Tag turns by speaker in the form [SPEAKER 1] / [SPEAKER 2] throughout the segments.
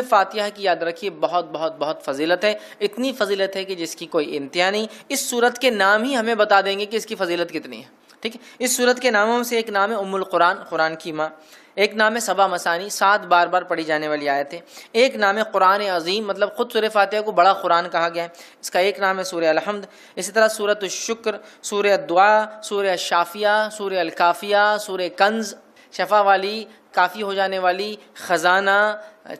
[SPEAKER 1] فاتحہ کی یاد رکھیے بہت بہت بہت فضیلت ہے، اتنی فضیلت ہے کہ جس کی کوئی انتہا نہیں۔ اس سورت کے نام ہی ہمیں بتا دیں گے کہ اس کی فضیلت کتنی ہے، ٹھیک ہے۔ اس سورت کے ناموں میں سے ایک نام ہے ام القرآن، قرآن کی ماں، ایک نام ہے سبا مثانی، 7 بار بار پڑھی جانے والی آیت ہے، ایک نام ہے قرآن عظیم، مطلب خود سورہ فاتحہ کو بڑا قرآن کہا گیا ہے، اس کا ایک نام ہے سورہ الحمد۔ اسی طرح سورۃ الشکر، سورہ الدعاء، سورہ الشافیہ، سورہ الکافیہ، سورہ کنز، شفا والی، کافی ہو جانے والی، خزانہ،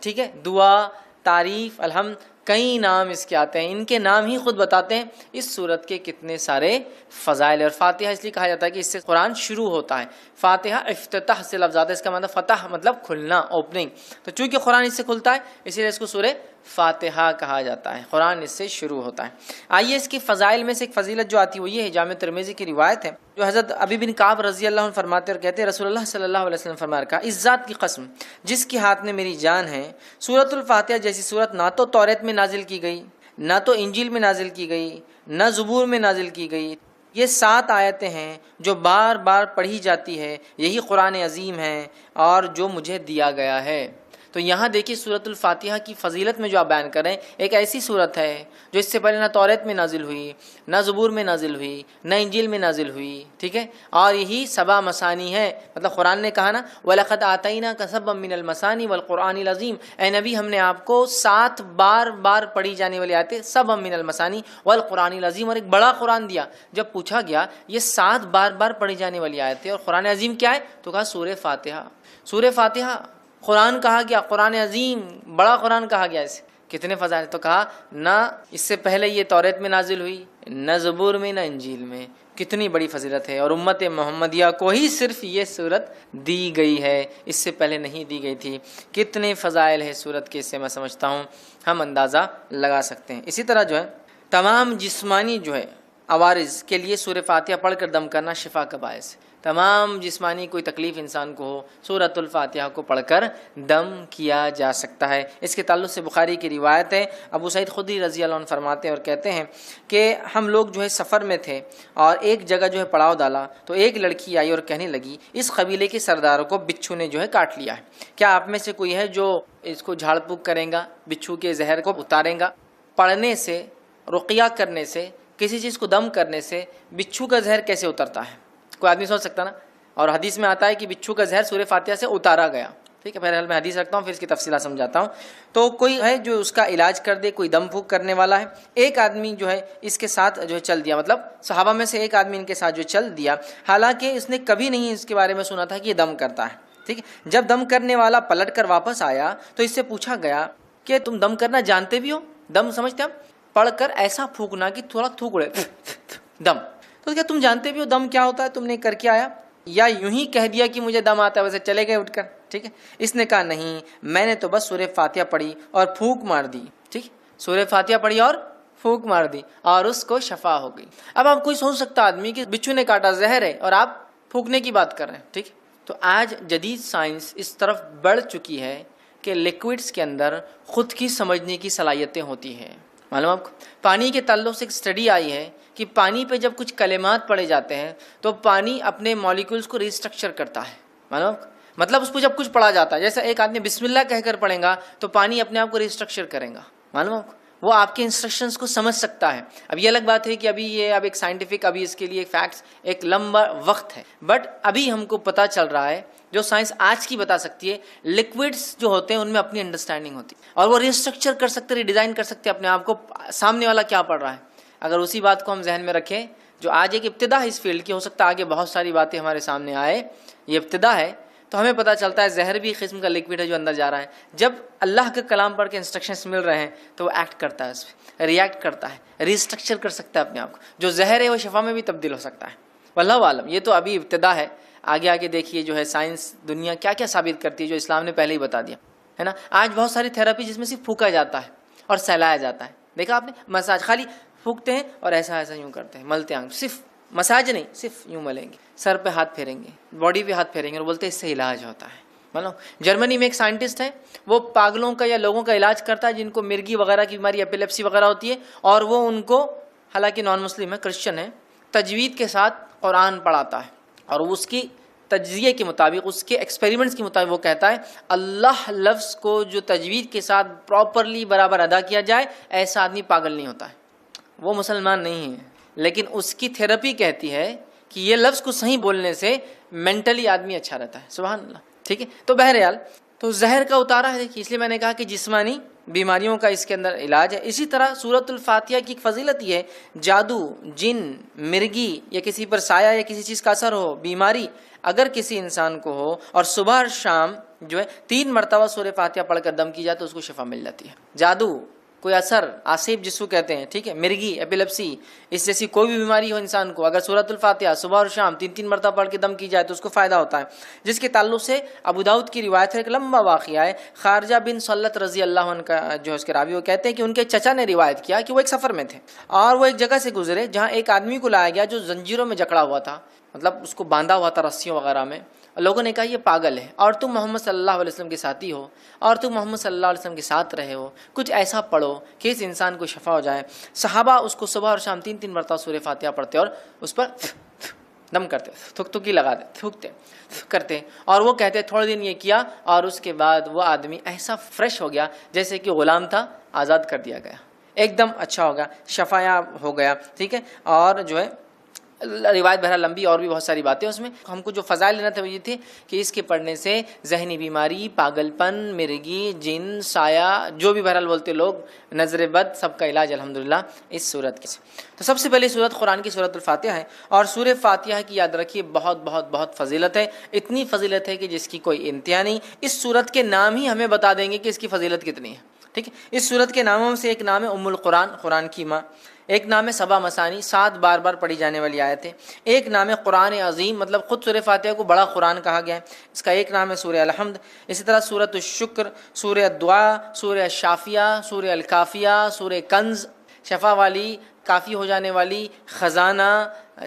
[SPEAKER 1] ٹھیک ہے، دعا، تعریف، الحمد، کئی نام اس کے آتے ہیں۔ ان کے نام ہی خود بتاتے ہیں اس صورت کے کتنے سارے فضائل۔ اور فاتحہ اس لیے کہا جاتا ہے کہ اس سے قرآن شروع ہوتا ہے۔ فاتحہ افتتاح سے لفظ آتا ہے، اس کا مطلب فتح مطلب کھلنا، اوپننگ، تو چونکہ قرآن اس سے کھلتا ہے اسی لیے اس کو سورہ فاتحہ کہا جاتا ہے، قرآن اس سے شروع ہوتا ہے۔ آئیے اس کی فضائل میں سے ایک فضیلت جو آتی ہے وہ یہ ہے، جامع ترمذی کی روایت ہے جو حضرت ابی بن کعب رضی اللہ عنہ فرماتے اور کہتے ہیں رسول اللہ صلی اللہ علیہ وسلم فرمایا کہا، اس ذات کی قسم جس کے ہاتھ میں میری جان ہے، سورۃ الفاتحہ جیسی سورت نہ تو توریت میں نازل کی گئی، نہ تو انجیل میں نازل کی گئی، نہ زبور میں نازل کی گئی۔ یہ 7 آیتیں ہیں جو بار بار پڑھی جاتی ہے، یہی قرآن عظیم ہے اور جو مجھے دیا گیا ہے۔ تو یہاں دیکھیے سورۃ الفاتحہ کی فضیلت میں جو آپ بیان کر رہے ہیں، ایک ایسی سورت ہے جو اس سے پہلے نہ توریت میں نازل ہوئی، نہ زبور میں نازل ہوئی، نہ انجیل میں نازل ہوئی، ٹھیک ہے، اور یہی سبا مثانی ہے، مطلب قرآن نے کہا نا وَلَقَدْ آتَيْنَاكَ سَبًّا مِّنَ الْمَثَانِي وَالْقُرْآنِ الْعَظِيمِ، اے نبی ہم نے آپ کو 7 بار بار پڑھی جانے والی آیتیں، سبًا مِّنَ الْمَثَانِي وَالْقُرْآنِ الْعَظِيمِ، اور ایک بڑا قرآن دیا۔ جب پوچھا گیا یہ 7 بار بار پڑھی جانے والی آیتیں اور قرآن عظیم کیا ہے، تو کہا سورہ فاتحہ۔ سورہ فاتحہ قرآن کہا گیا، قرآن عظیم، بڑا قرآن کہا گیا، اسے کتنے فضائل، تو کہا نہ اس سے پہلے یہ توریت میں نازل ہوئی، نہ زبور میں، نہ انجیل میں، کتنی بڑی فضیلت ہے۔ اور امت محمدیہ کو ہی صرف یہ صورت دی گئی ہے، اس سے پہلے نہیں دی گئی تھی۔ کتنے فضائل ہے صورت کے، اس سے میں سمجھتا ہوں ہم اندازہ لگا سکتے ہیں۔ اسی طرح جو ہے تمام جسمانی جو ہے عوارض کے لیے سورہ فاتحہ پڑھ کر دم کرنا شفا کا باعث ہے۔ تمام جسمانی کوئی تکلیف انسان کو ہو، سورۃ الفاتحہ کو پڑھ کر دم کیا جا سکتا ہے۔ اس کے تعلق سے بخاری کی روایت ہے، ابو سعید خدری رضی اللہ عنہ فرماتے ہیں اور کہتے ہیں کہ ہم لوگ جو ہے سفر میں تھے اور ایک جگہ جو ہے پڑاؤ ڈالا تو ایک لڑکی آئی اور کہنے لگی اس قبیلے کے سرداروں کو بچھو نے جو ہے کاٹ لیا ہے، کیا آپ میں سے کوئی ہے جو اس کو جھاڑ پھونک کرے گا، بچھو کے زہر کو اتارے گا؟ پڑھنے سے، رقیہ کرنے سے، کسی چیز کو دم کرنے سے بچھو کا زہر کیسے اترتا ہے؟ کوئی آدمی سوچ سکتا نا، اور حدیث میں آتا ہے کہ بچھو کا زہر سورہ فاتحہ سے اتارا گیا، ٹھیک ہے۔ بہرحال میں حدیث رکھتا ہوں، پھر اس کی تفصیلات سمجھاتا ہوں۔ تو کوئی ہے جو اس کا علاج کر دے، کوئی دم پھونک کرنے والا ہے، ایک آدمی جو ہے اس کے ساتھ جو ہے چل دیا، مطلب صحابہ میں سے ایک آدمی ان کے ساتھ جو چل دیا، حالانکہ اس نے کبھی نہیں اس کے بارے میں سنا تھا کہ یہ دم کرتا ہے، ٹھیک ہے۔ جب دم کرنے والا پلٹ کر واپس آیا تو اس سے پوچھا گیا کہ تم دم کرنا جانتے بھی ہو؟ دم سمجھتے ہم پڑھ کر ایسا پھونکنا کہ تھوڑا تھوک اڑے، دم، تو کیا تم جانتے بھی ہو دم کیا ہوتا ہے؟ تم نے کر کے آیا یا یوں ہی کہہ دیا کہ مجھے دم آتا ہے ویسے چلے گئے اٹھ کر، ٹھیک ہے۔ اس نے کہا نہیں، میں نے تو بس سورہ فاتحہ پڑھی اور پھونک مار دی، ٹھیک، سورہ فاتحہ پڑھی اور پھونک مار دی اور اس کو شفا ہو گئی۔ اب آپ کوئی سوچ سکتا آدمی کہ بچھو نے کاٹا، زہر ہے، اور آپ پھونکنے کی بات کر رہے ہیں، ٹھیک۔ تو آج جدید سائنس اس طرف بڑھ چکی ہے کہ لیکوڈس کے اندر خود کی سمجھنے کی صلاحیتیں ہوتی ہیں۔ معلوم آپ کو پانی کے تعلق سے ایک اسٹڈی آئی ہے کہ پانی پہ جب کچھ کلمات پڑھے جاتے ہیں تو پانی اپنے مالیکولز کو ریسٹرکچر کرتا ہے، معلوم آپ کو، مطلب اس کو جب کچھ پڑھا جاتا ہے، جیسے ایک آدمی بسم اللہ کہہ کر پڑھے گا تو پانی اپنے آپ کو ریسٹرکچر کرے گا، معلوم آپ کو، وہ آپ کے انسٹرکشنز کو سمجھ سکتا ہے۔ اب یہ الگ بات ہے کہ ابھی یہ اب ایک سائنٹیفک، ابھی اس کے لیے فیکٹس ایک لمبا وقت ہے، بٹ ابھی ہم کو پتہ چل رہا ہے جو سائنس آج کی بتا سکتی ہے، لکوڈس جو ہوتے ہیں ان میں اپنی انڈرسٹینڈنگ ہوتی ہے اور وہ ریسٹرکچر کر سکتے، ریڈیزائن کر سکتے اپنے آپ کو، سامنے والا کیا پڑھ رہا ہے۔ اگر اسی بات کو ہم ذہن میں رکھیں جو آج ایک ابتدا ہے اس فیلڈ کی، ہو سکتا ہے آگے بہت ساری باتیں ہمارے سامنے آئے، یہ ابتدا ہے، تو ہمیں پتہ چلتا ہے زہر بھی قسم کا لکوڈ ہے جو اندر جا رہا ہے۔ جب اللہ کا کلام پڑھ کے انسٹرکشنز مل رہے ہیں تو وہ ایکٹ کرتا ہے، اس پہ ریئیکٹ کرتا ہے، ریسٹرکچر کر سکتا ہے اپنے آپ کو، جو زہر ہے وہ شفا میں بھی تبدیل ہو سکتا ہے۔ واللہ عالم، یہ تو ابھی ابتدا ہے، آگے آگے دیکھیے جو ہے سائنس دنیا کیا کیا ثابت کرتی ہے جو اسلام نے پہلے ہی بتا دیا ہے نا۔ آج بہت ساری تھراپی جس میں صرف پھونکا جاتا ہے اور سہلایا جاتا ہے، دیکھا آپ نے، مساج، خالی پھونکتے ہیں اور ایسا ایسا یوں کرتے ہیں، ملتے ہیں، صرف مساج نہیں، صرف یوں ملیں گے، سر پہ ہاتھ پھیریں گے، باڈی پہ ہاتھ پھیریں گے اور بولتے ہیں اس سے علاج ہوتا ہے۔ مطلب جرمنی میں ایک سائنٹسٹ ہے، وہ پاگلوں کا یا لوگوں کا علاج کرتا ہے جن کو مرگی وغیرہ کی بیماری، ایپیلیپسی وغیرہ ہوتی ہے، اور وہ ان کو، حالانکہ نان مسلم ہے، کرسچن ہے، تجوید کے ساتھ قرآن پڑھاتا ہے اور اس کی تجزیے کے مطابق، اس کے ایکسپیریمنٹس کے مطابق وہ کہتا ہے اللہ لفظ کو جو تجوید کے ساتھ پراپرلی برابر ادا کیا جائے ایسا آدمی پاگل نہیں ہوتا ہے، وہ مسلمان نہیں ہے، لیکن اس کی تھیراپی کہتی ہے کہ یہ لفظ کو صحیح بولنے سے مینٹلی آدمی اچھا رہتا ہے. سبحان اللہ. ٹھیک ہے، تو بہرحال تو زہر کا اتارا ہے، دیکھیے اس لیے میں نے کہا کہ جسمانی بیماریوں کا اس کے اندر علاج ہے. اسی طرح سورۃ الفاتحہ کی ایک فضیلت یہ ہے، جادو، جن، مرگی یا کسی پر سایہ یا کسی چیز کا اثر ہو، بیماری اگر کسی انسان کو ہو اور صبح اور شام جو ہے 3 مرتبہ سورہ فاتحہ پڑھ کر دم کی جائے تو اس کو شفا مل جاتی ہے. جادو، کوئی اثر، آصیب جس کو کہتے ہیں، ٹھیک ہے، مرگی، ایپیلیپسی، اس جیسی کوئی بھی بیماری ہو انسان کو، اگر سورۃ الفاتحہ صبح اور شام 3 مرتبہ پڑھ کے دم کی جائے تو اس کو فائدہ ہوتا ہے. جس کے تعلق سے ابو داؤد کی روایت ہے، ایک لمبا واقعہ ہے. خارجہ بن سلت رضی اللہ عنہ کا جو اس کے راوی، وہ کہتے ہیں کہ ان کے چچا نے روایت کیا کہ وہ ایک سفر میں تھے اور وہ ایک جگہ سے گزرے جہاں ایک آدمی کو لایا گیا جو زنجیروں میں جکڑا ہوا تھا، مطلب اس کو باندھا ہوا تھا رسیوں وغیرہ میں. لوگوں نے کہا یہ پاگل ہے اور تم محمد صلی اللہ علیہ وسلم کے ساتھی ہو اور تم محمد صلی اللہ علیہ وسلم کے ساتھ رہے ہو، کچھ ایسا پڑھو کہ اس انسان کو شفا ہو جائے. صحابہ اس کو صبح اور شام 3 مرتبہ سورہ فاتحہ پڑھتے اور اس پر دم کرتے، تھکی لگاتے، تھوکتے کرتے، اور وہ کہتے تھوڑے دن یہ کیا اور اس کے بعد وہ آدمی ایسا فریش ہو گیا جیسے کہ غلام تھا، آزاد کر دیا گیا، ایک دم اچھا ہو گیا، شفایاب ہو گیا. ٹھیک ہے، اور جو ہے روایت بہرحال لمبی، اور بھی بہت ساری باتیں اس میں. ہم کو جو فضائل لینا تھا وہ یہ تھے کہ اس کے پڑھنے سے ذہنی بیماری، پاگل پن، مرگی، جن، سایہ، جو بھی بہرحال بولتے لوگ، نظر بد، سب کا علاج الحمدللہ اس صورت کے سے. تو سب سے پہلی صورت قرآن کی صورت الفاتحہ ہے، اور سورہ فاتحہ کی یاد رکھیے بہت بہت بہت فضیلت ہے. اتنی فضیلت ہے کہ جس کی کوئی انتہا نہیں. اس صورت کے نام ہی ہمیں بتا دیں گے کہ اس کی فضیلت کتنی ہے. ٹھیک ہے، اس صورت کے ناموں سے ایک نام ہے ام القرآن، قرآن کی ماں. ایک نام ہے سبا مثانی، 7 بار بار پڑھی جانے والی آیت ہے. ایک نام ہے قرآن عظیم، مطلب خود سورہ فاتحہ کو بڑا قرآن کہا گیا ہے. اس کا ایک نام ہے سورہ الحمد. اسی طرح سورۃ الشکر، سورہ الدعاء، سورہ الشافیہ، سورہ الکافیہ، سورہ کنز، شفا والی، کافی ہو جانے والی، خزانہ،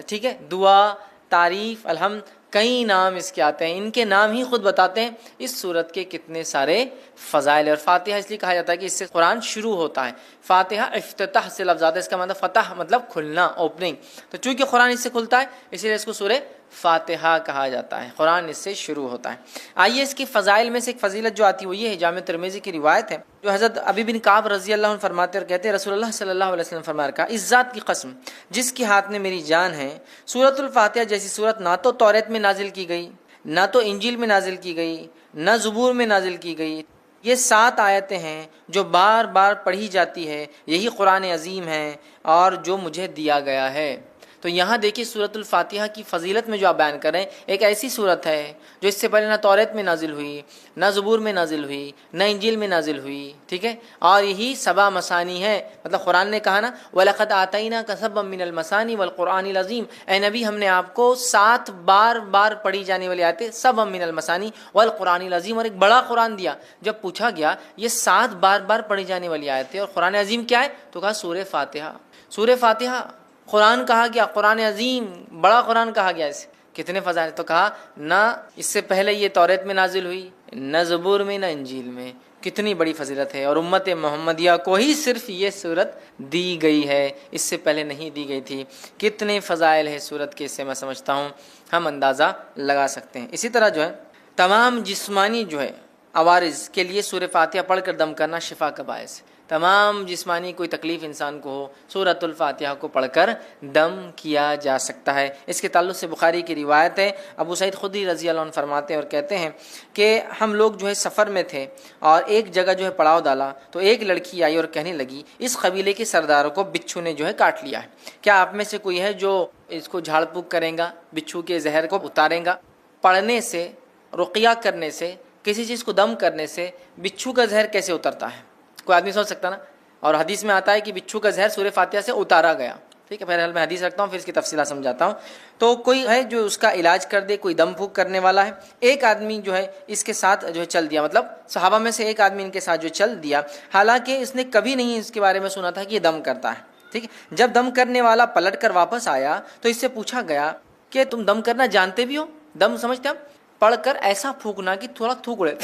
[SPEAKER 1] ٹھیک ہے، دعا، تعریف، الحمد، کئی نام اس کے آتے ہیں. ان کے نام ہی خود بتاتے ہیں اس صورت کے کتنے سارے فضائل. اور فاتحہ اس لیے کہا جاتا ہے کہ اس سے قرآن شروع ہوتا ہے. فاتحہ افتتاح سے لفظ آتا ہے، اس کا مطلب فتح مطلب کھلنا، اوپننگ. تو چونکہ قرآن اس سے کھلتا ہے اسی لیے اس کو سورہ فاتحہ کہا جاتا ہے، قرآن اس سے شروع ہوتا ہے. آئیے اس کی فضائل میں سے ایک فضیلت جو آتی ہے وہ یہ ہے، جامع ترمذی کی روایت ہے جو حضرت ابی بن کعب رضی اللہ عنہ فرماتے اور کہتے ہیں رسول اللہ صلی اللہ علیہ وسلم فرمایا کہا، اس ذات کی قسم جس کے ہاتھ میں میری جان ہے، سورۃ الفاتحہ جیسی سورت نہ تو توریت میں نازل کی گئی، نہ تو انجیل میں نازل کی گئی، نہ زبور میں نازل کی گئی. یہ 7 آیتیں ہیں جو بار بار پڑھی جاتی ہے، یہی قرآن عظیم ہے اور جو مجھے دیا گیا ہے. تو یہاں دیکھیے سورۃ الفاتحہ کی فضیلت میں جو آپ بیان کریں، ایک ایسی صورت ہے جو اس سے پہلے نہ توریت میں نازل ہوئی، نہ زبور میں نازل ہوئی، نہ انجیل میں نازل ہوئی. ٹھیک ہے، اور یہی سبا مثانی ہے. مطلب قرآن نے کہا نا وَلَقَدْ آتَيْنَاكَ سَبًّا مِّنَ الْمَثَانِي وَالْقُرْآنِ الْعَظِيمِ، اے نبی ہم نے آپ کو 7 بار بار پڑھی جانے والی آیتیں، سبًّا مِّنَ الْمَثَانِي وَالْقُرْآنِ الْعَظِيمِ، اور ایک بڑا قرآن دیا. جب پوچھا گیا یہ 7 بار بار پڑھی جانے والی آیتیں اور قرآن عظیم کیا ہے تو کہا سورہ فاتحہ. سورہ فاتحہ قرآن کہا گیا، قرآن عظیم بڑا قرآن کہا گیا. اسے کتنے فضائل. تو کہا نہ اس سے پہلے یہ توریت میں نازل ہوئی، نہ زبور میں، نہ انجیل میں. کتنی بڑی فضیلت ہے، اور امت محمدیہ کو ہی صرف یہ صورت دی گئی ہے، اس سے پہلے نہیں دی گئی تھی. کتنے فضائل ہے صورت کے، اس سے میں سمجھتا ہوں ہم اندازہ لگا سکتے ہیں. اسی طرح جو ہے تمام جسمانی جو ہے عوارض کے لیے سورہ فاتحہ پڑھ کر دم کرنا شفا کا باعث ہے. تمام جسمانی کوئی تکلیف انسان کو ہو سورۃ الفاتحہ کو پڑھ کر دم کیا جا سکتا ہے. اس کے تعلق سے بخاری کی روایت ہے، ابو سعید خدری رضی اللہ عنہ فرماتے ہیں اور کہتے ہیں کہ ہم لوگ جو ہے سفر میں تھے اور ایک جگہ جو ہے پڑاؤ ڈالا تو ایک لڑکی آئی اور کہنے لگی اس قبیلے کے سرداروں کو بچھو نے جو ہے کاٹ لیا ہے، کیا آپ میں سے کوئی ہے جو اس کو جھاڑ پھونک کرے گا، بچھو کے زہر کو اتارے گا؟ پڑھنے سے، رقیہ کرنے سے، کسی چیز کو دم کرنے سے بچھو کا زہر کیسے اترتا ہے؟ کوئی آدمی سوچ سکتا نا. اور حدیث میں آتا ہے کہ بچھو کا زہر سورہ فاتحہ سے اتارا گیا. ٹھیک ہے، بہرحال میں حدیث رکھتا ہوں پھر اس کی تفصیلات سمجھاتا ہوں. تو کوئی ہے جو اس کا علاج کر دے، کوئی دم پھونک کرنے والا ہے. ایک آدمی جو ہے اس کے ساتھ جو ہے چل دیا، مطلب صحابہ میں سے ایک آدمی ان کے ساتھ جو چل دیا، حالانکہ اس نے کبھی نہیں اس کے بارے میں سنا تھا کہ یہ دم کرتا ہے. ٹھیک ہے، جب دم کرنے والا پلٹ کر واپس آیا تو اس سے پوچھا گیا کہ تم دم کرنا جانتے بھی ہو؟ دم سمجھتے ہم پڑھ کر ایسا پھونکنا کہ تھوڑا تھوک اڑے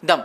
[SPEAKER 1] دم.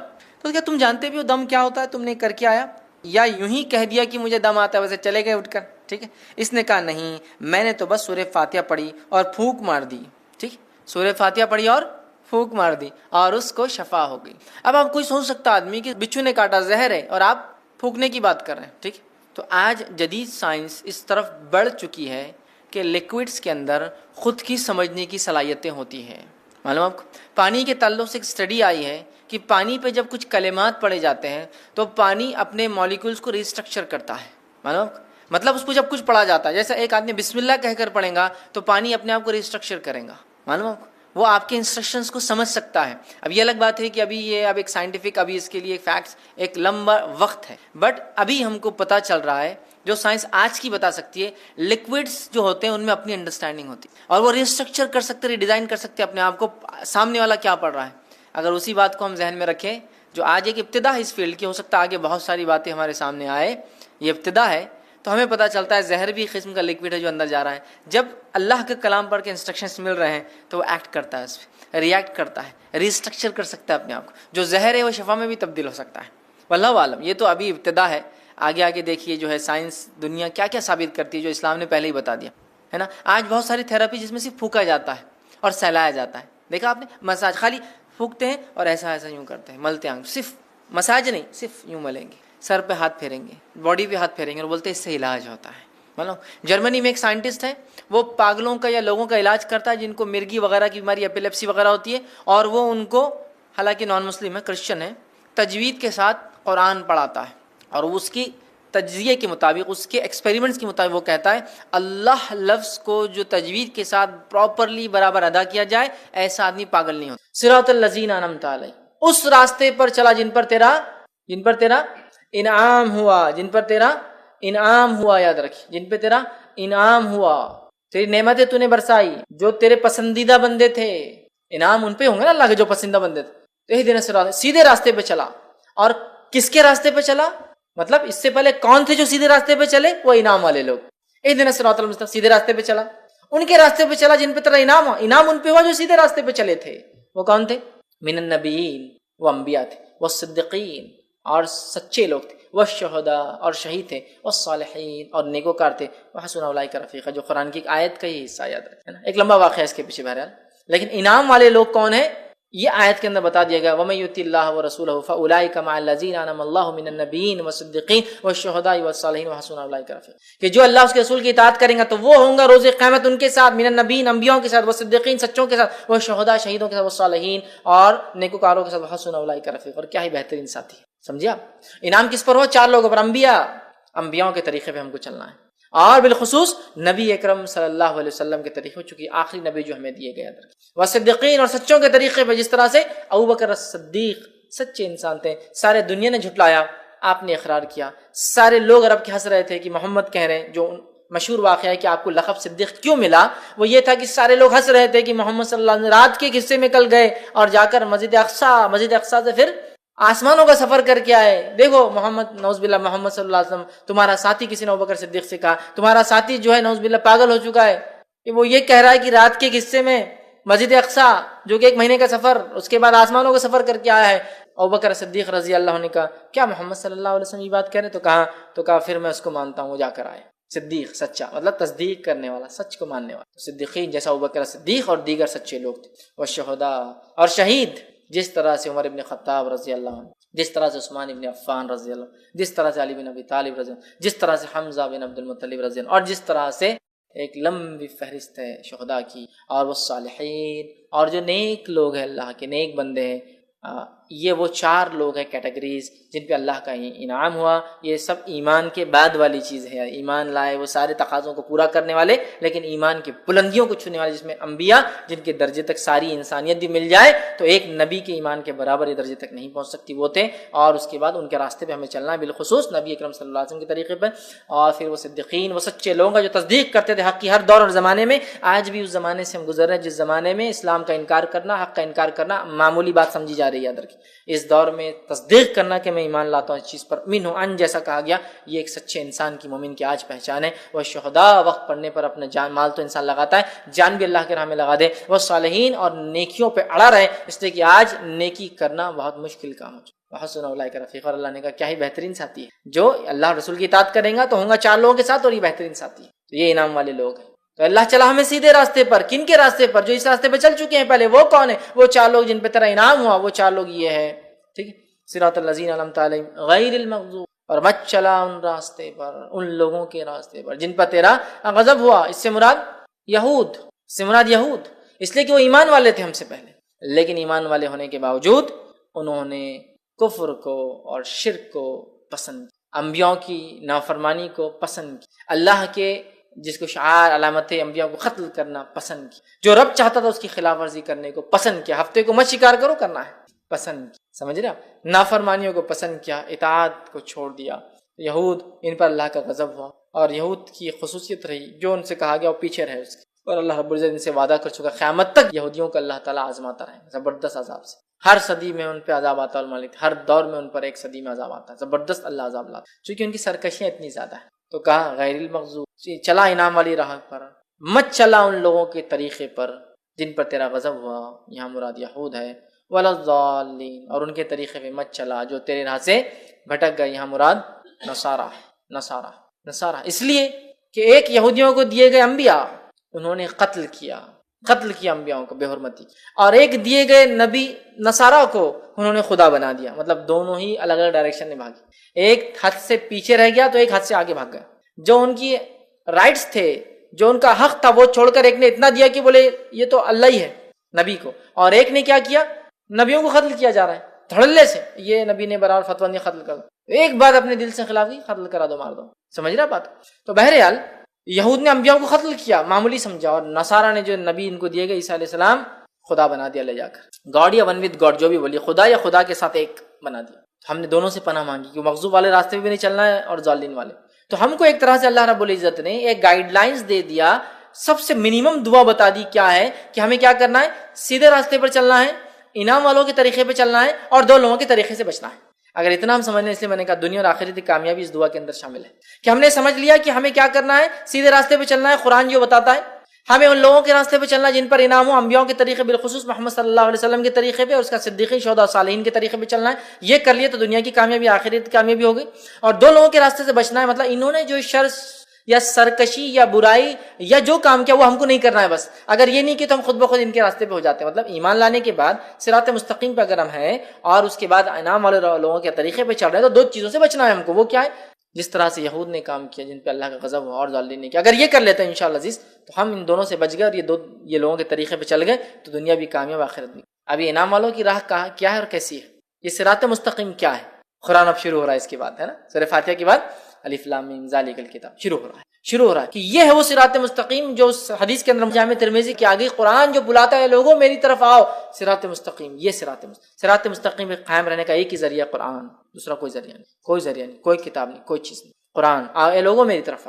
[SPEAKER 1] تو کیا تم جانتے بھی ہو دم کیا ہوتا ہے؟ تم نے کر کے آیا یا یوں ہی کہہ دیا کہ مجھے دم آتا ہے ویسے چلے گئے اٹھ کر؟ ٹھیک ہے، اس نے کہا نہیں، میں نے تو بس سورہ فاتحہ پڑھی اور پھونک مار دی. ٹھیک، سورہ فاتحہ پڑھی اور پھونک مار دی اور اس کو شفا ہو گئی. اب آپ کوئی سوچ سکتا آدمی کہ بچھو نے کاٹا زہر ہے اور آپ پھونکنے کی بات کر رہے ہیں. ٹھیک. تو آج جدید سائنس اس طرف بڑھ چکی ہے کہ لیکوڈس کے اندر خود کی سمجھنے کی صلاحیتیں ہوتی ہیں. معلوم آپ کو پانی کے تعلق سے ایک اسٹڈی آئی ہے کہ پانی پہ جب کچھ کلمات پڑھے جاتے ہیں تو پانی اپنے مالیکولز کو ریسٹرکچر کرتا ہے. معلوم آپ کو مطلب اس کو جب کچھ پڑھا جاتا ہے، جیسا ایک آدمی بسم اللہ کہہ کر پڑھے گا تو پانی اپنے آپ کو ریسٹرکچر کرے گا. معلوم آپ کو وہ آپ کے انسٹرکشنز کو سمجھ سکتا ہے. اب یہ الگ بات ہے کہ اب ایک سائنٹیفک ابھی اس کے لیے فیکٹس ایک لمبا وقت ہے، بٹ ابھی ہم کو پتہ چل رہا ہے جو سائنس آج کی بتا سکتی ہے، لکوڈس جو ہوتے ہیں ان میں اپنی انڈرسٹینڈنگ ہوتی ہے اور وہ ریسٹرکچر کر سکتے، ریڈیزائن کر سکتے اپنے آپ کو، سامنے والا کیا پڑھ رہا ہے. اگر اسی بات کو ہم ذہن میں رکھیں، جو آج ایک ابتدا ہے اس فیلڈ کی، ہو سکتا ہے آگے بہت ساری باتیں ہمارے سامنے آئے، یہ ابتدا ہے، تو ہمیں پتہ چلتا ہے زہر بھی قسم کا لکوڈ ہے جو اندر جا رہا ہے. جب اللہ کے کلام پڑھ کے انسٹرکشنز مل رہے ہیں تو وہ ایکٹ کرتا ہے، اس پہ ریئیکٹ کرتا ہے، ریسٹرکچر کر سکتا ہے اپنے آپ کو. جو زہر ہے وہ شفا میں بھی تبدیل ہو سکتا ہے. واللہ عالم. یہ تو ابھی ابتدا ہے، آگے آگے دیکھیے جو ہے سائنس دنیا کیا کیا ثابت کرتی ہے جو اسلام نے پہلے ہی بتا دیا ہے نا. آج بہت ساری تھراپی جس میں صرف پھونکا جاتا ہے اور سہلایا جاتا ہے. دیکھا آپ نے مساج، خالی پھونکتے ہیں اور ایسا ایسا یوں کرتے ہیں، ملتے ہیں، صرف مساج نہیں، صرف یوں ملیں گے، سر پہ ہاتھ پھیریں گے، باڈی پہ ہاتھ پھیریں گے اور بولتے ہیں اس سے علاج ہوتا ہے. مطلب جرمنی میں ایک سائنٹسٹ ہے، وہ پاگلوں کا یا لوگوں کا علاج کرتا ہے جن کو مرگی وغیرہ کی بیماری، ایپیلیپسی وغیرہ ہوتی ہے، اور وہ ان کو، حالانکہ نان مسلم ہے، کرسچن ہے، تجوید کے ساتھ قرآن پڑھاتا ہے اور اس کی تجزیے کے مطابق، اس کے ایکسپیریمنٹس کے مطابق وہ کہتا ہے اللہ لفظ کو جو تجوید کے ساتھ پراپرلی برابر ادا کیا جائے ایسا آدمی پاگل نہیں ہوتا. صراط الذین انعمت علیہم، اس راستے پر چلا جن پر تیرا انعام ہوا، جن پر تیرا انعام ہوا. یاد رکھیں، جن پہ تیرا انعام ہوا، تیری نعمتیں تو نے برسائی، جو تیرے پسندیدہ بندے تھے، انعام ان پہ ہوں گے نا اللہ کے جو پسندیدہ بندے تھے. تو اہدنا الصراط، سیدھے راستے پہ چلا. اور کس کے راستے پہ چلا؟ مطلب اس سے پہلے کون تھے جو سیدھے راستے پہ چلے؟ وہ انعام والے لوگ. اہدنا الصراط المستقیم، سیدھے راستے پہ چلا، ان کے راستے پہ چلا جن پہ تیرا انعام ہوا. انعام ان پہ ہوا جو سیدھے راستے پہ چلے تھے. وہ کون تھے؟ من النبیین، وہ انبیاء تھے، والصدیقین، اور سچے لوگ تھے، والشہداء، اور شہید تھے، والصالحین، اور نیکوکار تھے، وحسن اولئک رفیقا، جو قرآن کی ایک آیت کا ہی حصہ یاد رکھے نا. ایک لمبا واقعہ ہے اس کے پیچھے بہرحال، لیکن انعام والے لوگ کون ہیں یہ آیت کے اندر بتا دیا گیا. وَمَن يُطِعِ اللَّهَ وَرَسُولَهُ فَأُولَئِكَ مَعَ الَّذِينَ أَنْعَمَ اللَّهُ مِنَ النَّبِيِّينَ وَالصِّدِّيقِينَ وَالشُّهَدَاءِ وَالصَّالِحِينَ وَحَسُنَ أُولَئِكَ رفیقا، کہ جو اللہ اس کے رسول کی اطاعت کریں گا تو وہ ہوں گا روز قیامت ان کے ساتھ، من النبیین، انبیاؤں کے ساتھ، والصدیقین، سچوں کے ساتھ، والشہداء، شہیدوں کے ساتھ، والصالحین، اور نیکوکاروں کے ساتھ، وحسن اولئک رفیقا، اور کیا ہی بہترین ساتھی. سمجھے آپ؟ انعام کس پر ہو؟ چار لوگوں پر، انبیاؤں کے طریقے پہ ہم کو چلنا ہے، اور بالخصوص نبی اکرم صلی اللہ علیہ وسلم کے طریقے، چونکہ آخری نبی جو ہمیں دیے گئے. وصدیقین، اور سچوں کے طریقے پہ، جس طرح سے ابوبکر صدیق سچے انسان تھے، سارے دنیا نے جھٹلایا، آپ نے اقرار کیا. سارے لوگ عرب کے ہنس رہے تھے کہ محمد کہہ رہے ہیں، جو مشہور واقعہ ہے کہ آپ کو لقب صدیق کیوں ملا، وہ یہ تھا کہ سارے لوگ ہنس رہے تھے کہ محمد صلی اللہ علیہ وسلم رات کے حصے میں کل گئے اور جا کر مسجد اقصیٰ سے پھر آسمانوں کا سفر کر کے آئے. دیکھو محمد، نعوذ باللہ، محمد صلی اللہ علیہ وسلم تمہارا ساتھی، کسی نے ابوبکر صدیق سے کہا تمہارا ساتھی جو ہے نعوذ باللہ پاگل ہو چکا ہے کہ وہ یہ کہہ رہا ہے کہ رات کے حصے میں مسجد اقصیٰ جو کہ 1 مہینے کا سفر، اس کے بعد آسمانوں کا سفر کر کے آیا ہے. ابوبکر صدیق رضی اللہ عنہ نے کہا کیا محمد صلی اللہ علیہ وسلم یہ بات کہہ رہے؟ تو کہا پھر میں اس کو مانتا ہوں، وہ جا کر آئے. صدیق سچا مطلب تصدیق کرنے والا، سچ کو ماننے والا. صدیقین جیسا ابوبکر صدیق اور دیگر سچے لوگ تھے. والشہداء، اور شہید، جس طرح سے عمر ابن خطاب رضی اللہ عنہ، جس طرح سے عثمان ابن عفان رضی اللہ عنہ، جس طرح سے علی بن ابی طالب رضی اللہ عنہ، جس طرح سے حمزہ بن عبد المطلب رضی اللہ عنہ، اور جس طرح سے ایک لمبی فہرست ہے شہداء کی. اور وہ صالحین، اور جو نیک لوگ ہیں، اللہ کے نیک بندے ہیں، یہ وہ 4 لوگ ہیں کیٹیگریز جن پہ اللہ کا انعام ہوا. یہ سب ایمان کے بعد والی چیز ہے. ایمان لائے، وہ سارے تقاضوں کو پورا کرنے والے، لیکن ایمان کی بلندیوں کو چھونے والے، جس میں انبیاء جن کے درجے تک ساری انسانیت بھی مل جائے تو ایک نبی کے ایمان کے برابر یہ درجے تک نہیں پہنچ سکتی، وہ تھے. اور اس کے بعد ان کے راستے پہ ہمیں چلنا ہے، بالخصوص نبی اکرم صلی اللہ علیہ وسلم کے طریقے پر. اور پھر وہ صدیقین، وہ سچے لوگ ہیں جو تصدیق کرتے تھے حق کی ہر دور اور زمانے میں. آج بھی اس زمانے سے ہم گزر رہے ہیں جس زمانے میں اسلام کا انکار کرنا، حق کا انکار کرنا معمولی بات سمجھی جا رہی ہے. یاد رکھیں، اس دور میں تصدیق کرنا کہ میں ایمان لاتا ہوں اس چیز پر، من ہوں ان جیسا کہا گیا، یہ ایک سچے انسان کی، مومن کی آج پہچان ہے. وہ شہداء، وقت پڑنے پر اپنا جان مال تو انسان لگاتا ہے، جان بھی اللہ کے راہ میں لگا دے. وہ صالحین، اور نیکیوں پہ اڑا رہے، اس لیے کہ آج نیکی کرنا بہت مشکل کام ہے. وحسن اولئک رفیقا، اور اللہ نے کہا کیا ہی بہترین ساتھی ہے. جو اللہ رسول کی اطاعت کرے گا تو ہوں گا 4 لوگوں کے ساتھ، اور یہ بہترین ساتھی ہے. تو یہ انعام والے لوگ ہیں. تو اللہ چلا ہمیں سیدھے راستے پر. کن کے راستے پر؟ جو اس راستے پہ چل چکے ہیں پہلے. وہ کون ہے؟ وہ 4 لوگ جن پہ تیرا انعام ہوا. وہ 4 لوگ یہ ہے. ٹھیک ہے. صراط الذین انعمت علیہم غیر المغضوب، اور مت چلا ان راستے پر، ان لوگوں کے راستے پر جن پر تیرا غضب ہوا. اس سے مراد یہود، اس سے مراد یہود، اس لیے کہ وہ ایمان والے تھے ہم سے پہلے، لیکن ایمان والے ہونے کے باوجود انہوں نے کفر کو اور شرک کو پسند کیا، انبیاء کی نافرمانی کو پسند کیا، اللہ کے جس کو شعار علامت انبیاء کو قتل کرنا پسند کیا، جو رب چاہتا تھا اس کی خلاف ورزی کرنے کو پسند کیا. ہفتے کو مت شکار کرو، کرنا ہے پسند کیا. سمجھ رہے آپ؟ نافرمانیوں کو پسند کیا، اطاعت کو چھوڑ دیا. یہود، ان پر اللہ کا غضب ہوا، اور یہود کی خصوصیت رہی جو ان سے کہا گیا وہ پیچھے رہے اس کے، اور اللہ رب العزت ان سے وعدہ کر چکا قیامت تک یہودیوں کو اللہ تعالیٰ آزماتا رہے زبردست عذاب سے. ہر صدی میں ان پہ عذاب آتا ہے، ہر دور میں ان پر ایک صدی میں عذاب آتا ہے، زبردست اللہ عذاب لاتا ہے چونکہ ان کی سرکشیاں اتنی زیادہ ہیں. تو کہا غیر المغضوب، چلا انعام والی راہ پر، مت چلا ان لوگوں کے طریقے پر جن پر تیرا غضب ہوا. یہاں مراد یہود ہے. ولا الضالین، اور ان کے طریقے پہ مت چلا جو تیرے راہ سے بھٹک گئے. یہاں مراد نصارہ، اس لیے کہ ایک یہودیوں کو دیے گئے انبیاء انہوں نے قتل کیا انبیاءوں کو بے حرمتی، اور ایک دیے گئے نبی نصارہ کو انہوں نے خدا بنا دیا. مطلب دونوں ہی الگ الگ ڈائریکشن میں بھاگے، ایک حد سے پیچھے رہ گیا تو ایک حد سے آگے بھاگ گیا. جو ان کی رائٹس تھے، جو ان کا حق تھا، وہ چھوڑ کر ایک نے اتنا دیا کہ بولے یہ تو اللہ ہی ہے نبی کو، اور ایک نے کیا کیا؟ نبیوں کو قتل کیا جا رہا ہے دھڑلے سے. یہ نبی نے برابر فتویٰ دیا قتل کر دو، ایک بات اپنے دل سے خلاف کی، قتل کرا دو، مار دو. سمجھ رہا بات؟ تو بہرحال یہود نے انبیاء کو قتل کیا، معمولی سمجھا، اور نصارہ نے جو نبی ان کو دیے گئے عیسیٰ علیہ السلام خدا بنا دیا لے جا کر. گاڈ یا ون وتھ گاڈ، جو بھی بولیے، خدا یا خدا کے ساتھ ایک بنا دیا. ہم نے دونوں سے پناہ مانگی کہ مغضوب والے راستے پہ بھی نہیں چلنا ہے اور ضالین والے. تو ہم کو ایک طرح سے اللہ رب العزت نے ایک گائیڈ لائنز دے دیا، سب سے منیمم دعا بتا دی کیا ہے کہ ہمیں کیا کرنا ہے، سیدھے راستے پر چلنا ہے، انعام والوں کے طریقے پہ چلنا ہے، اور 2 لوگوں کے طریقے سے بچنا ہے. اگر اتنا ہم سمجھ لیں، اس لیے میں نے کہا دنیا اور آخرت کی کامیابی اس دعا کے اندر شامل ہے کہ ہم نے سمجھ لیا کہ ہمیں کیا کرنا ہے، سیدھے راستے پہ چلنا ہے. قرآن جو بتاتا ہے ہمیں ان لوگوں کے راستے پہ چلنا جن پر انعام ہو، انبیاء کے طریقے، بالخصوص محمد صلی اللہ علیہ وسلم کے طریقے پہ، اور اس کا صدیقین، شہداء، صالحین کے طریقے پہ چلنا ہے. یہ کر لیے تو دنیا کی کامیابی، آخرت کی کامیابی ہو گئی. اور 2 لوگوں کے راستے سے بچنا ہے، مطلب انہوں نے جو شر یا سرکشی یا برائی یا جو کام کیا وہ ہم کو نہیں کرنا ہے. بس اگر یہ نہیں کہ تو ہم خود بخود ان کے راستے پہ ہو جاتے ہیں. مطلب ایمان لانے کے بعد صراط مستقیم پہ اگر ہم ہیں اور اس کے بعد انعام والے لوگوں کے طریقے پہ چل رہے ہیں تو 2 چیزوں سے بچنا ہے ہم کو. وہ کیا ہے؟ جس طرح سے یہود نے کام کیا جن پہ اللہ کا غضب ہوا، اور ضالین نے کیا. اگر یہ کر لیتے ہیں انشاءاللہ عزیز تو ہم ان دونوں سے بچ گئے، اور یہ لوگوں کے طریقے پہ چل گئے تو دنیا بھی کامیاب، آخرت بھی. ابھی انعام والوں کی راہ کیا ہے اور کیسی ہے؟ یہ صراط مستقیم کیا ہے؟ قرآن اب شروع ہو رہا ہے اس کے بعد، ہے نا، سورہ فاتحہ کے بعد الف لام میم ذالک الکتاب شروع ہو رہا ہے کہ یہ ہے وہ صراط مستقیم جو حدیث کے اندر جامع ترمذی کے آگے قرآن جو بلاتا ہے لوگوں میری طرف آؤ، صراط مستقیم. یہ صراط مستقیم پہ قائم رہنے کا ایک ہی ذریعہ قرآن، دوسرا کوئی ذریعہ نہیں، کوئی کتاب نہیں، کوئی چیز نہیں. قرآن اے لوگوں میری طرف